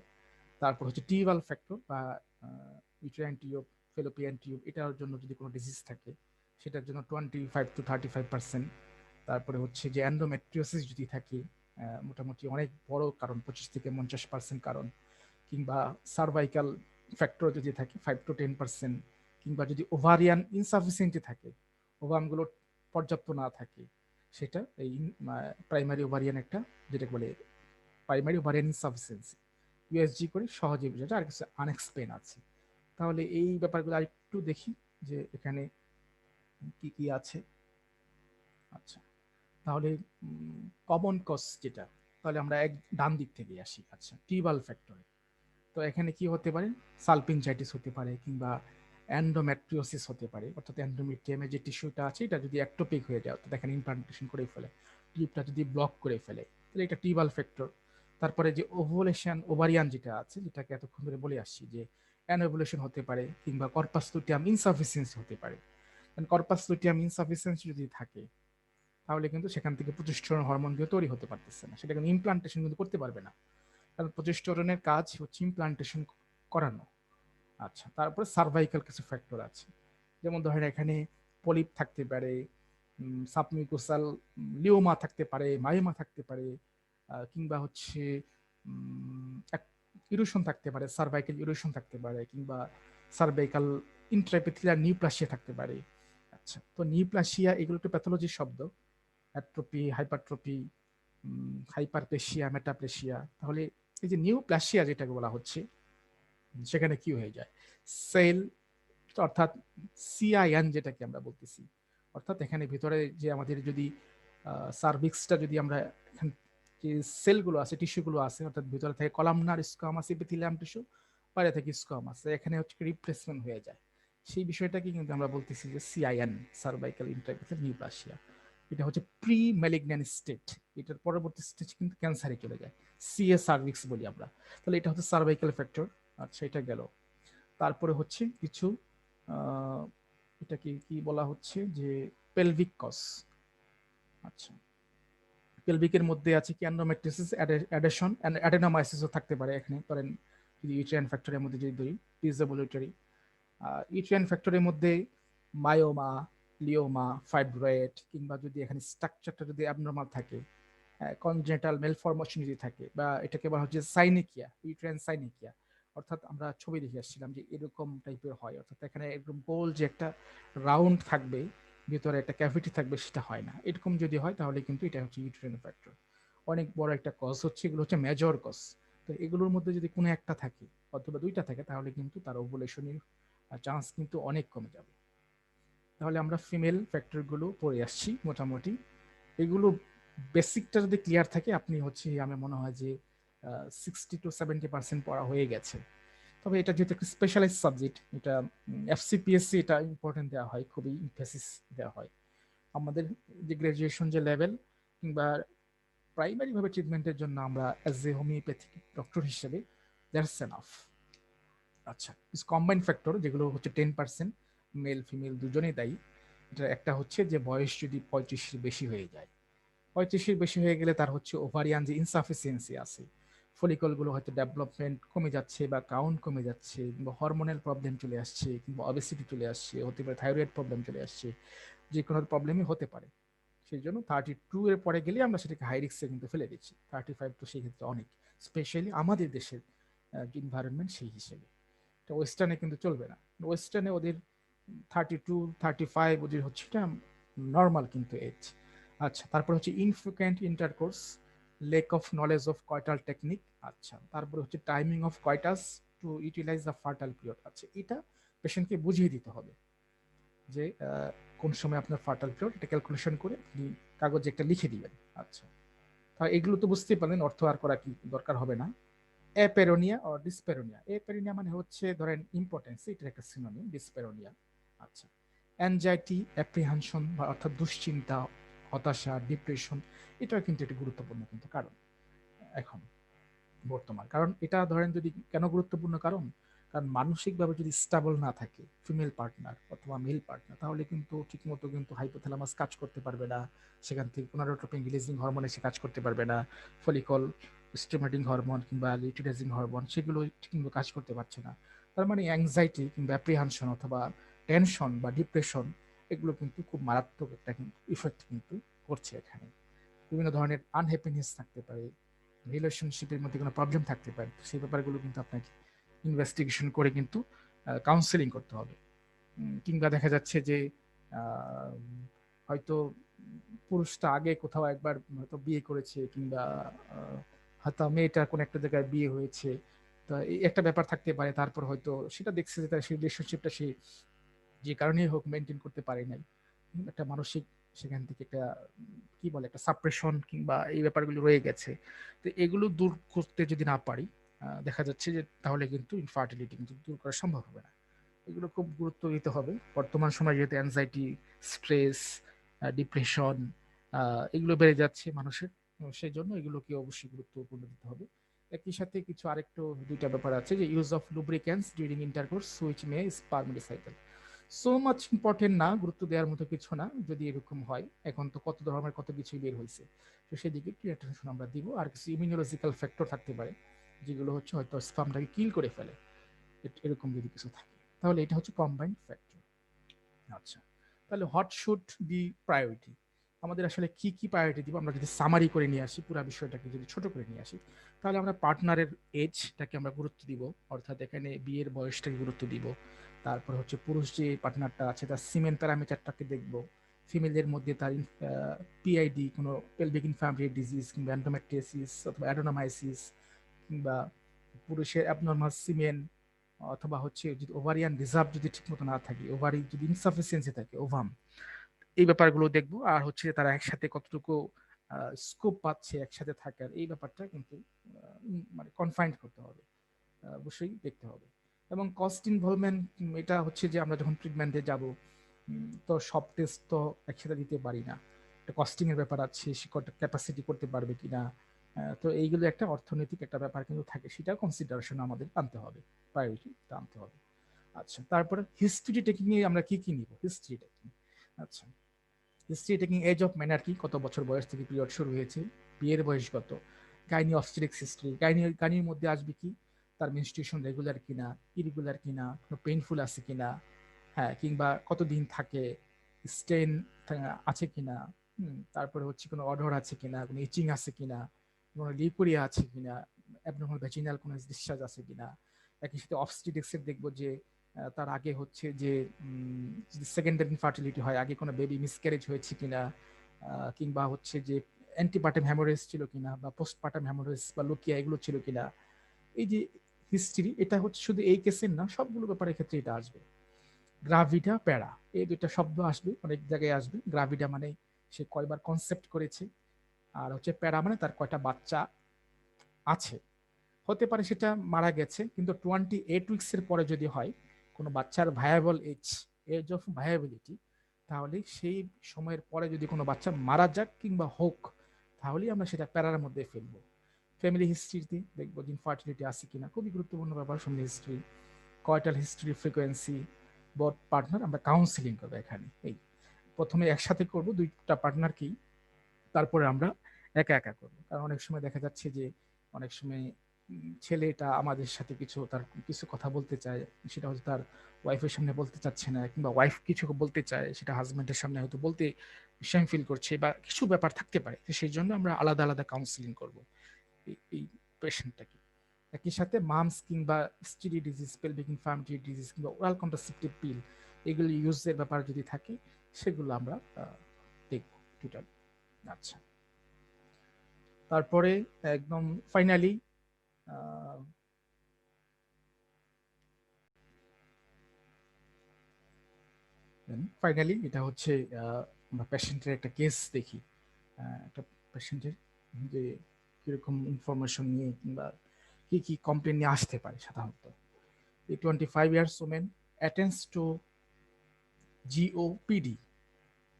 তারপর হচ্ছে টিউবাল ফ্যাক্টর বা ইউটেরাইন টিউব, ফেলোপিয়ান টিউব, এটার জন্য যদি কোনো ডিজিজ থাকে সেটার জন্য 25 to 35%। তারপরে হচ্ছে যে অ্যান্ডোমেট্রিওসিস যদি থাকে, মোটামুটি অনেক বড় কারণ, 25 থেকে 50% কারণ। কিংবা সার্ভাইকাল ফ্যাক্টর যদি থাকে 5 to 10%। কিংবা যদি ওভারিয়ান ইনসাফিসিয়েন্টি থাকে, ওভামগুলো পর্যাপ্ত না থাকে, সেটা এই প্রাইমারি ওভারিয়ান একটা, যেটা বলে প্রাইমারি ওভারিয়ান ইনসাফিসিয়েন্সি, ইউএসজি করে সহজে বোঝা যায়। আর কিছু আনএক্সপ্লেন আছে। তাহলে এই ব্যাপারগুলো আরেকটু দেখি যে এখানে কি কি আছে। আচ্ছা, তাহলে কমন কজ যেটা, তাহলে আমরা ডান দিক থেকে আসি। আচ্ছা, টিউবাল ফ্যাক্টরে তো এখানে কি হতে পারে, সালপিনজাইটিস হতে পারে, কিংবা অ্যান্ডোমেট্রিওসিস হতে পারে, অর্থাৎ অ্যান্ডোমেট্রিয়ামের যে টিস্যুটা আছে এটা যদি অ্যাক্টোপিক হয়ে যায়, অর্থাৎ এখানে ইমপ্লান্টেশন করে ফেলে, টিউবটা যদি ব্লক করে ফেলে, তাহলে এটা টিউবাল ফ্যাক্টর। তারপরে যে ওভুলেশন ওভারিয়ান যেটা আছে, যেটাকে এতক্ষণ ধরে বলে আসছি যে অ্যানোভুলেশন হতে পারে, কিংবা কর্পাস লুটিয়াম ইনসাফিসিয়েন্সি হতে পারে। কর্পাস লুটিয়াম ইনসাফিসিয়েন্সি যদি থাকে তাহলে কিন্তু সেখান থেকে প্রজেস্টেরন হরমোন দিয়ে তৈরি হতে পারতেছে না, সেটা কিন্তু ইমপ্লান্টেশন কিন্তু করতে পারবে না, কারণ প্রজেস্টেরনের কাজ হচ্ছে ইমপ্লান্টেশন করানো। আচ্ছা, তারপরে সার্ভাইকাল কিছু ফ্যাক্টর আছে, যেমন ধরেন এখানে পলিপ থাকতে পারে, সাবমিউকোসাল লিওমা থাকতে পারে, মায়োমা থাকতে পারে, কিংবা হচ্ছে ইরোশন থাকতে পারে, সার্ভাইকাল ইরোশন থাকতে পারে, কিংবা সার্ভাইকাল ইন্ট্রাএপিথেলিয়াল নিউপ্লাসিয়া থাকতে পারে। আচ্ছা, তো নিউপ্লাসিয়া এগুলো একটু প্যাথোলজির শব্দ, অ্যাট্রোপি, হাইপারট্রোপি, হাইপারপ্লেসিয়া, মেটাপ্লেসিয়া। তাহলে এই যে নিউপ্লাসিয়া যেটাকে বলা হচ্ছে, সেখানে কি হয়ে যায়, সেল অর্থাৎ সিআইএন যেটাকে আমরা বলতেছি, অর্থাৎ এখানে ভিতরে যে আমাদের যদি সার্ভিক্সটা যদি আমরা যে সেলগুলো আছে, টিস্যুগুলো আছে, অর্থাৎ ভিতরে থেকে কলামনার স্কোয়ামাস এপিথেলিয়াম টিস্যু, বাইরে থেকে স্কোয়ামাস, এখানে হচ্ছে রিপ্লেসমেন্ট হয়ে যায়। সেই বিষয়টাকে কিন্তু আমরা বলতেছি যে সিআইএন, সার্ভাইকাল ইন্ট্রাএপিথেলিয়াল নিউপ্লাসিয়া। এটা হচ্ছে প্রি ম্যালিগন্যান্ট স্টেট, এটার পরবর্তী স্টেজ কিন্তু ক্যান্সারে চলে যায়, সিএ সার্ভিক্স বলি আমরা। তাহলে এটা হচ্ছে সার্ভাইকাল ফ্যাক্টর। আচ্ছা, এটা গেল। তারপরে হচ্ছে কিছু এটাকে কি বলা হচ্ছে যে পেলভিক কজ। আচ্ছা, পেলভিকের মধ্যে আছে কি অ্যান্ডোমেট্রিওসিস, অ্যাডেশন, অ্যাডেনোমাইসিসও থাকতে পারে এখানে, ধরেন যদি ইউট্রাইন ফ্যাক্টরের মধ্যে যদি ধরি, ডিসএবলিটরি। ইউট্রাইন ফ্যাক্টরের মধ্যে মায়োমা, লিওমা, ফাইব্রয়েড, কিংবা যদি এখানে স্ট্রাকচারটা যদি অ্যাবনর্মাল থাকে, কনজেনিটাল মেলফরমেশন যদি থাকে, বা এটাকে বলা হচ্ছে সাইনিকিয়া, ইউট্রাইন সাইনিকিয়া, অর্থাৎ আমরা ছবি দেখে আসছিলাম যে এরকম টাইপের হয়, অর্থাৎ এখানে একদম গোল যে একটা রাউন্ড থাকবে, ভিতরে একটা ক্যাভিটি থাকবে, সেটা হয় না। এরকম যদি হয় তাহলে কিন্তু এটা হচ্ছে ইউট্রাইন ফ্যাক্টর। অনেক বড় একটা কজ হচ্ছে, এগুলো হচ্ছে মেজর কজ। তো এগুলোর মধ্যে যদি কোনো একটা থাকে অথবা দুইটা থাকে, তাহলে কিন্তু তার ওভুলেশনের চান্স কিন্তু অনেক কমে যাবে। তাহলে আমরা ফিমেল ফ্যাক্টরগুলো পড়ে আসছি মোটামুটি। এগুলো বেসিকটা যদি ক্লিয়ার থাকে, আপনি হচ্ছে আমার মনে হয় যে 60 to 70% পড়া হয়ে গেছে। তবে এটা যেহেতু একটা স্পেশালাইজ সাবজেক্ট, এটা এফসিপিএসসি এটা ইম্পর্টেন্ট দেওয়া হয়, খুবই ইমফেসিস দেওয়া হয়। আমাদের যে গ্রাজুয়েশন যে লেভেল কিংবা প্রাইমারি ভাবে ট্রিটমেন্টের জন্য আমরা অ্যাজ এ হোমিওপ্যাথিক ডক্টর হিসেবে দ্যাটস এনাফ। আচ্ছা, কম্বাইন্ড ফ্যাক্টর যেগুলো হচ্ছে 10%, মেল ফিমেল দুজনেই দায়ী। এটা একটা হচ্ছে যে বয়স যদি 35 বেশি হয়ে যায়, 35 বেশি হয়ে গেলে তার হচ্ছে ওভারিয়ান যে ইনসাফিসিয়েন্সি আছে, ফলিকলগুলো হয়তো ডেভেলপমেন্ট কমে যাচ্ছে বা কাউন্ট কমে যাচ্ছে, কিংবা হরমোনাল প্রবলেম চলে আসছে, কিংবা অবেসিটি চলে আসছে, হতে পারে থাইরয়েড প্রবলেম চলে আসছে, যে কোনো প্রবলেমই হতে পারে। সেই জন্য 32 এর পরে গেলে আমরা সেটাকে হাই রিস্কে কিন্তু ফেলে দিচ্ছি। 35 তো সেই ক্ষেত্রে অনেক, স্পেশালি আমাদের দেশের এনভায়রনমেন্ট সেই হিসেবে। এটা ওয়েস্টার্নে কিন্তু চলবে না। ওয়েস্টার্নে ওদের 32, 35 ওদের হচ্ছে এটা নর্মাল কিন্তু এজ। আচ্ছা, তারপর হচ্ছে infrequent intercourse, lack of knowledge of coital technique. আচ্ছা, তারপরে হচ্ছে timing of coitus to utilize the fertile period. আচ্ছা, এটা পেশেন্টকে বুঝিয়ে দিতে হবে যে কোন সময় আপনার ফার্টাইল পিরিয়ড, এটা ক্যালকুলেশন করে আপনি কাগজে একটা লিখে দিবেন। আচ্ছা, তাহলে এগুলো তো বুঝতেই পারলেন, অর্থ আর করা কি দরকার হবে না। অ্যাপেরোনিয়া ও ডিসপেরোনিয়া। অ্যাপেরোনিয়া মানে হচ্ছে ধরেন ইম্পর্টেন্স, এটার একটা সিনোনিম ডিসপেরোনিয়া। আচ্ছা, অ্যাংজাইটি, অ্যাপ্রিহেনশন বা অর্থাৎ দুশ্চিন্তা, হতাশা, ডিপ্রেশন, এটাও কিন্তু একটি গুরুত্বপূর্ণ কিন্তু কারণ এখন বর্তমান। কারণ এটা ধরেন যদি কেন গুরুত্বপূর্ণ কারণ, কারণ মানসিকভাবে যদি স্টেবল না থাকে ফিমেল পার্টনার অথবা মেল পার্টনার, তাহলে কিন্তু ঠিকমতো কিন্তু হাইপোথ্যালামাস কাজ করতে পারবে না, সেখান থেকে গোনাডোট্রপিন রিলিজিং হরমোন এসে কাজ করতে পারবে না, ফলিকল স্টিমুলেটিং হরমোন কিংবা লিউটিলাইজিং হরমোন সেগুলো ঠিকমতো কাজ করতে পারছে না। তার মানে অ্যাংজাইটি কিংবা অ্যাপ্রিহেনশন অথবা টেনশন বা ডিপ্রেশন, এগুলো কিন্তু খুব মারাত্মক একটা ইফেক্ট কিন্তু করছে এখানে। বিভিন্ন ধরনের আনহ্যাপিনেস থাকতে পারে, রিলেশনশিপের মধ্যে কোনো প্রবলেম থাকতে পারে, সেই ব্যাপারগুলো কিন্তু আপনাকে ইনভেস্টিগেশন করে কিন্তু কাউন্সেলিং করতে হবে। কিংবা দেখা যাচ্ছে যে আহ, হয়তো পুরুষটা আগে কোথাও একবার হয়তো বিয়ে করেছে, কিংবা হয়তো মেয়েটার কোনো একটা জায়গায় বিয়ে হয়েছে, তো এই একটা ব্যাপার থাকতে পারে। তারপর হয়তো সেটা দেখছে যে তার সেই রিলেশনশিপটা সে যে কারণেই হোক মেনটেন করতে পারে নাই, একটা মানসিক সেখান থেকে একটা কি বলে একটা সাপ্রেশন কিংবা এই ব্যাপারগুলো রয়ে গেছে। তো এগুলো দূর করতে যদি না পারি, দেখা যাচ্ছে যে তাহলে কিন্তু ইনফার্টিলিটি কিন্তু দূর করা সম্ভব হবে না। এগুলো খুব গুরুত্ব দিতে হবে বর্তমান সময়, যেহেতু অ্যাংজাইটি, স্ট্রেস, ডিপ্রেশন এগুলো বেড়ে যাচ্ছে মানুষের। সেই জন্য এগুলোকে অবশ্যই গুরুত্বপূর্ণ দিতে হবে। একই সাথে কিছু আরেকটু দুইটা ব্যাপার আছে, যে use of lubricants during intercourse which may sperm recycle. So much important না, গুরুত্ব দেওয়ার মতো কিছু না যদি এরকম হয়। এখন তো কত ধরনের কত কিছুই বের হয়েছে, তো সেদিকে একটু অ্যাটেনশন আমরা দিব। আর কিছু ইমিউনোলজিক্যাল ফ্যাক্টর থাকতে পারে, যেগুলো হচ্ছে হয়তো স্পামটাকে কিল করে ফেলে, এরকম যদি কিছু থাকে, তাহলে এটা হচ্ছে কম্বাইন্ড ফ্যাক্টর। আচ্ছা, তাহলে হোয়াট শুড বি প্রায়োরিটি, আমাদের আসলে কি কি প্রায়োরিটি দিব, আমরা যদি সামারি করে নিয়ে আসি, পুরো বিষয়টাকে যদি ছোট করে নিয়ে আসি, তাহলে আমরা পার্টনারের এজটাকে আমরা গুরুত্ব দিব, অর্থাৎ এখানে বিয়ের বয়সটাকে গুরুত্ব দিব। তারপর হচ্ছে পুরুষ যে পার্টনারটা আছে তার সিমেন প্যারামিটারটাকে দেখব, ফিমেলের মধ্যে তার পিআইডি, কোনো পেলভিক ইনফ্লামেটরি ডিজিজ কিংবা অ্যান্ডোমেট্রিয়াসিস অথবা অ্যাডোনোমাইসিস, কিংবা পুরুষের অ্যাবনর্মাল সিমেন, অথবা হচ্ছে যদি ওভারিয়ান রিজার্ভ যদি ঠিকমতো না থাকে, ওভারি যদি ইনসাফিসিয়েন্সি থাকে, ওভাম, এই ব্যাপারগুলো দেখবো। আর হচ্ছে তারা একসাথে কতটুকু স্কোপ পাচ্ছে একসাথে থাকার, এই ব্যাপারটা কিন্তু মানে কনফাইন্ড করতে হবে, অবশ্যই দেখতে হবে। এবং কস্ট ইনভলভমেন্ট, এটা হচ্ছে যে আমরা যখন ট্রিটমেন্টে যাব, তো সব টেস্ট তো একসাথে দিতে পারি না, একটা কস্টিং এর ব্যাপার আছে, সে ক্যাপাসিটি করতে পারবে কিনা, তো এইগুলো একটা অর্থনৈতিক একটা ব্যাপার কিন্তু থাকে, সেটা কনসিডারেশন আমাদের আনতে হবে, প্রায়োরিটি আনতে হবে। আচ্ছা, তারপরে হিস্ট্রি টেকিং এ আমরা কি কি নিব, হিস্ট্রি টেকিং। আচ্ছা, history taking age of menarche, কত বছর বয়স থেকে পিরিয়ড শুরু হয়েছে, বিয়ের বয়স কত, গাইনি অবস্টেট্রিক্স হিস্ট্রি, গাইনির মধ্যে আসবে কি তার মেনস্ট্রুয়েশন রেগুলার কিনা, ইরেগুলার কিনা, কোনো পেইনফুল আছে কিনা, হ্যাঁ, কিংবা কতদিন থাকে, স্টেন আছে কিনা, তারপরে হচ্ছে কোনো অডর আছে কিনা, কোনো ইচিং আছে কিনা, কোনো লিকুরিয়া আছে কিনা, অ্যাবনর্মাল ভ্যাজিনাল কোনো ডিসচার্জ আছে কিনা। একই সাথে অবস্টেট্রিক্স এর দেখবো যে তার আগে হচ্ছে যে যদি সেকেন্ডারি ইনফার্টিলিটি হয়, আগে কোনো বেবি মিসক্যারেজ হয়েছে কিনা, কিংবা হচ্ছে যে অ্যান্টিপার্টাম হ্যামোরেজ ছিল কিনা, বা পোস্টপার্টাম হ্যামোরেজ বা লুকিয়া এগুলো ছিল কিনা। এই যে হিস্ট্রি, এটা হচ্ছে শুধু এই কেসের না, সবগুলো ব্যাপারের ক্ষেত্রে এটা আসবে। গ্রাভিডা, প্যারা, এই দুইটা শব্দ আসবে, অনেক জায়গায় আসবে। গ্রাভিডা মানে সে কয়বার কনসেপ্ট করেছে, আর হচ্ছে প্যারা মানে তার কয়টা বাচ্চা আছে। হতে পারে সেটা মারা গেছে, কিন্তু 28 উইক্স এর পরে যদি হয় কোনো বাচ্চার ভায়াবল এজ অফ ভায়াবিলিটি, তাহলে সেই সময়ের পরে যদি কোনো বাচ্চা মারা যাক কিংবা হোক, তাহলেই আমরা সেটা প্যারার মধ্যে ফেলবো। ফ্যামিলি হিস্ট্রিতে দেখবো যে ইনফার্টিলিটি আছে কিনা, খুবই গুরুত্বপূর্ণ ব্যাপার family history. Coital history, frequency, both partner, আমরা কাউন্সিলিং করবো এখানে। এই প্রথমে একসাথে করব দুইটা পার্টনারকেই, তারপরে আমরা একা একা করবো। কারণ অনেক সময় দেখা যাচ্ছে যে অনেক সময় ছেলেটা আমাদের সাথে তার কিছু কথা বলতে চায়, সেটা হয়তো তার ওয়াইফের সামনে বলতে চাচ্ছে না, কিংবা ওয়াইফ কিছু বলতে চায়, সেটা হাজবেন্ডের সামনে হয়তো বলতে সেম ফিল করছে, বা কিছু ব্যাপার থাকতে পারে, সেই জন্য আমরা আলাদা আলাদা কাউন্সিলিং করব এই পেশেন্টটাকে। একই সাথে মামস কিংবা এসটিডি ডিজিজ, পেলভিক ইনফার্মিটি ডিজিজ কিংবা ওরাল কন্ট্রাসেপটিভ পিল, এগুলো ইউজের ব্যাপার যদি থাকে, সেগুলো আমরা দেখব টোটাল। আচ্ছা, তারপরে একদম ফাইনালি এটা হচ্ছে আমরা পেশেন্টের একটা কেস দেখি। একটা পেশেন্টের যে কিরকম ইনফরমেশন নিয়ে কিংবা কি কি কমপ্লেন নিয়ে আসতে পারে সাধারণত। A 25 years woman attends to GOPD,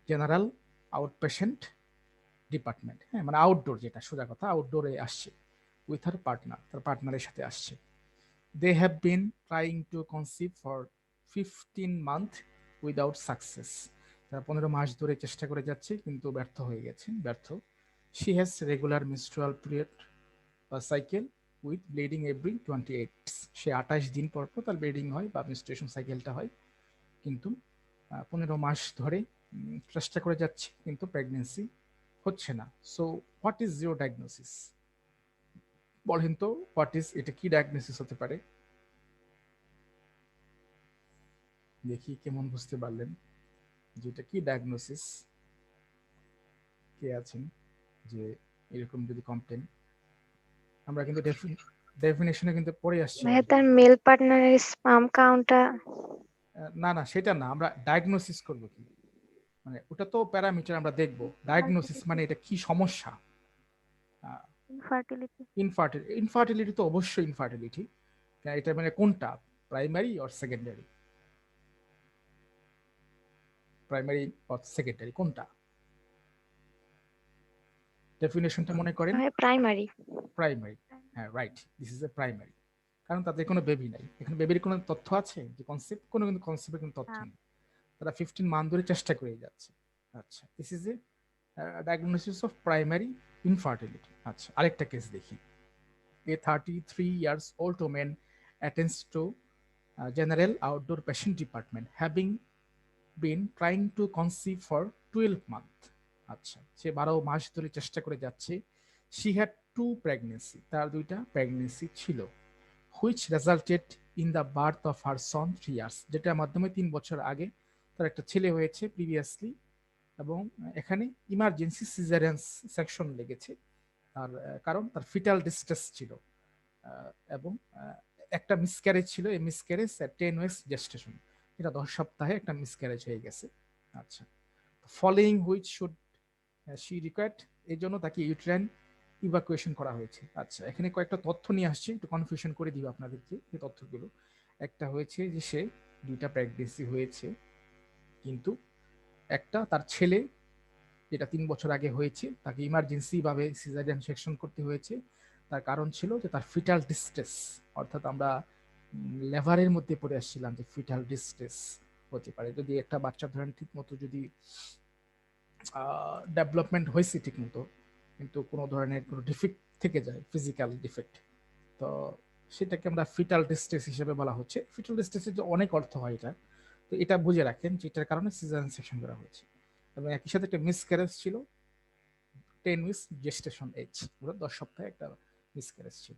general outpatient department, হ্যাঁ, মানে আউটডোর, যেটা সোজা কথা আউটডোরে আসছে উইথ হার পার্টনার, তার পার্টনারের সাথে আসছে। They have been trying to conceive for 15 months without success. তারা 15 মাস ধরে চেষ্টা করে যাচ্ছে কিন্তু ব্যর্থ হয়ে গেছে, ব্যর্থ। She has regular menstrual period বা সাইকেল উইথ ব্লিডিং এভরি 28। সে 28 দিন পর পর তার ব্লিডিং হয় বা মেনস্ট্রুয়েশন সাইকেলটা হয়, কিন্তু 15 মাস ধরে চেষ্টা করে যাচ্ছে কিন্তু প্রেগনেন্সি হচ্ছে না। So what is your diagnosis, বলেন তো, এটা কি ডায়াগনোসিস হতে পারে? দেখি কেমন বুঝতে পারলেন যেটা কি ডায়াগনোসিস, কে আছেন যে এরকম যদি কমপ্লেন। আমরা কিন্তু ডেফিনেশনে কিন্তু পড়ে আসছি ভাইয়া অলরেডি। তার মেল পার্টনারের স্পাম কাউন্টটা না না, সেটা না, আমরা ডায়াগনোসিস করব কি, মানে ওটা তো প্যারামিটার আমরা দেখব, ডায়াগনোসিস মানে এটা কি সমস্যা। ইনফার্টিলিটি। ইনফার্টিলিটি তো অবশ্যই ইনফার্টিলিটি, এটা মানে কোনটা, primary or secondary, primary or secondary কোনটা, ডেফিনেশনটা মনে করেন। প্রাইমারি। প্রাইমারি, হ্যাঁ right, this is a primary. কারণ তাদের কোনো বেবি নাই, এখানে বেবির কোনো তথ্য আছে যে কনসেপ্ট, কোনো কিন্তু কনসেপ্টের কোনো তথ্য নেই, তারা 15 মান্থ ধরে চেষ্টা করে যাচ্ছে। আচ্ছা, this is A diagnosis of primary infertility. আচ্ছা, আরেকটা কেস দেখি। A 33 years old woman attends to general outdoor patient department having been trying to conceive for 12 month. আচ্ছা, সে 12 মাস ধরে চেষ্টা করে যাচ্ছে। শি হ্যাড 2 প্রেগনেন্সি, তার 2টা প্রেগনেন্সি ছিল। Which resulted in the birth of her Son 3 years, যেটার মাধ্যমে 3 বছর আগে তার একটা ছেলে হয়েছে প্রিভিয়াসলি। এবং এখানে ইমার্জেন্সি সিজারিয়ান সেকশন লেগেছে। আর কারণ তার ফিটাল ডিস্ট্রেস ছিল। এবং একটা মিসক্যারেজ ছিল, এই মিসক্যারেজ 10 উইকস জেস্টেশন, এটা 10 সপ্তাহে একটা মিসক্যারেজ হয়ে গেছে। আচ্ছা, following which should she required, এই জন্য তাকে ইউট্রাইন ইভাকুয়েশন করা হয়েছে। আচ্ছা, এখানে কয়েকটা তথ্য নিয়ে আসছি, একটু কনফিউশন করে দিব আপনাদেরকে এই তথ্যগুলো। একটা হয়েছে যে সে 2টা প্রেগনেন্সি হয়েছে, কিন্তু একটা তার ছেলে যেটা 3 বছর আগে হয়েছে তাকে ইমার্জেন্সি ভাবে সিজারিয়ান সেকশন করতে হয়েছে। তার কারণ ছিল যে তার ফিটাল ডিস্ট্রেস, অর্থাৎ আমরা লেভারের মধ্যে পড়ে আসছিলাম যে ফিটাল ডিস্ট্রেস হতে পারে যদি একটা বাচ্চা ধরেন ঠিক মতো যদি ডেভেলপমেন্ট হয়েছে ঠিক মতো, কিন্তু কোনো ধরনের কোনো ডিফেক্ট থেকে যায়, ফিজিক্যাল ডিফেক্ট, তো সেটাকে আমরা ফিটাল ডিস্ট্রেস হিসেবে বলা হচ্ছে। ফিটাল ডিস্ট্রেসের যে অনেক অর্থ হয় এটা, তো এটা বুঝে রাখেন যে এটার কারণে সিজারিয়ান সেকশন করা হয়েছে। এবং একই সাথে একটা মিসক্যারেজ ছিল, 10 উইকস জেস্টেশন এজ, 10 সপ্তাহে একটা মিসক্যারেজ ছিল।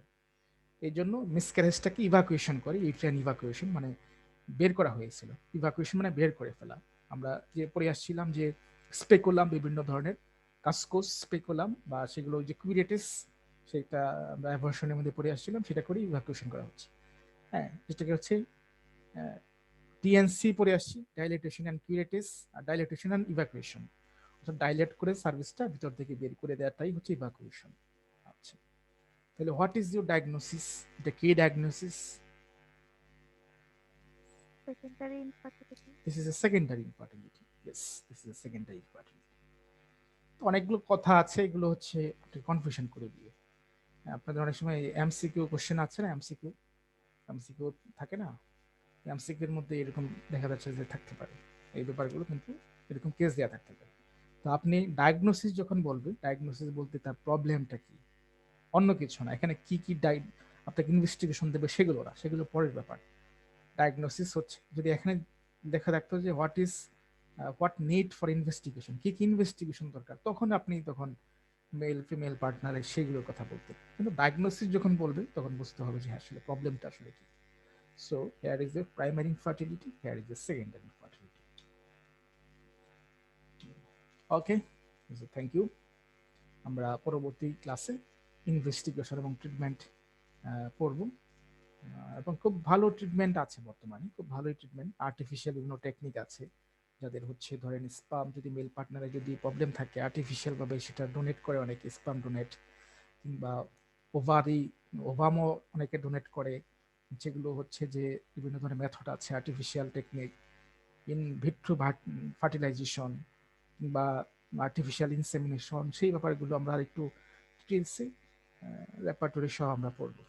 এই জন্য মিসক্যারেজটাকে ইভাকুয়েশন করে, ইউট্রাইন ইভাকুয়েশন মানে বের করা হয়েছিল। ইভাকুয়েশন মানে বের করে ফেলা। আমরা যে পড়ে আসছিলাম যে স্পেকুলাম, বিভিন্ন ধরনের কাসকোস স্পেকুলাম বা সেগুলো যে কুইরেটিস, সেটা আমরা অ্যাবর্শনের মধ্যে পড়ে আসছিলাম, সেটা করে ইভাকুয়েশন করা হচ্ছে। হ্যাঁ, যেটাকে হচ্ছে ডিএনসি পড়ে আসছি, ডাইলেটেশন অ্যান্ড কিউরেটিস, আর ডাইলেটেশন অ্যান্ড ইভাকুয়েশন, অর্থাৎ ডাইলেট করে সার্ভিসটা ভিতর থেকে বের করে দেওয়াটাই হচ্ছে ইভাকুয়েশন। আচ্ছা, তাহলে হোয়াট ইজ ইউর ডায়াগনোসিস, এটা কি diagnosis? Secondary infertility. This is a secondary infertility. Yes, this is a secondary infertility. অনেকগুলো কথা আছে, এগুলো হচ্ছে কনফিউশন করে দিয়ে। আপনাদের অনেক সময় এমসিকিউ কোশ্চেন আছে না, এমসিকিউ এমসিকিউ থাকে না, এমসিকিউ এর মধ্যে এরকম দেখা যাচ্ছে যে থাকতে পারে এই ব্যাপারগুলো, কিন্তু এরকম কেস দেওয়া থাকতে পারে। তো আপনি ডায়াগনোসিস যখন বলবেন, ডায়াগনোসিস বলতে তার প্রবলেমটা কি, অন্য কিছু না। এখানে কি কি আপনাকে ইনভেস্টিগেশন দেবে সেগুলো না, সেগুলো পরের ব্যাপার। ডায়াগনোসিস হচ্ছে যদি এখানে দেখা থাকতো যে হোয়াট নিড ফর ইনভেস্টিগেশন, কি কি ইনভেস্টিগেশন দরকার, তখন আপনি তখন মেল ফিমেল পার্টনারের সেগুলোর কথা বলতেন। কিন্তু ডায়াগনোসিস যখন বলবে তখন বুঝতে হবে যে আসলে প্রবলেমটা আসলে কি। So here is a primary infertility, here is a secondary infertility. Okay, thank you. আমরা পরবর্তী ক্লাসে ইনভেস্টিগেশন এবং ট্রিটমেন্ট পড়ব। এবং খুব ভালো ট্রিটমেন্ট আছে বর্তমানে, খুব ভালোই ট্রিটমেন্ট, আর্টিফিশিয়াল বিভিন্ন টেকনিক আছে। যাদের হচ্ছে ধরেন স্পাম যদি মেল পার্টনারে যদি প্রবলেম থাকে, আর্টিফিশিয়াল ভাবে সেটা ডোনেট করে অনেকে, স্পাম ডোনেট, কিংবা ওভারি ওভামও অনেকে ডোনেট করে। যেগুলো হচ্ছে যে বিভিন্ন ধরনের মেথড আছে, artificial technique, in vitro fertilization কিংবা আর্টিফিশিয়াল ইনসেমিনেশন, সেই ব্যাপারগুলো আমরা একটু ডিটেলসে রেপার্টরি সহ আমরা পড়বো।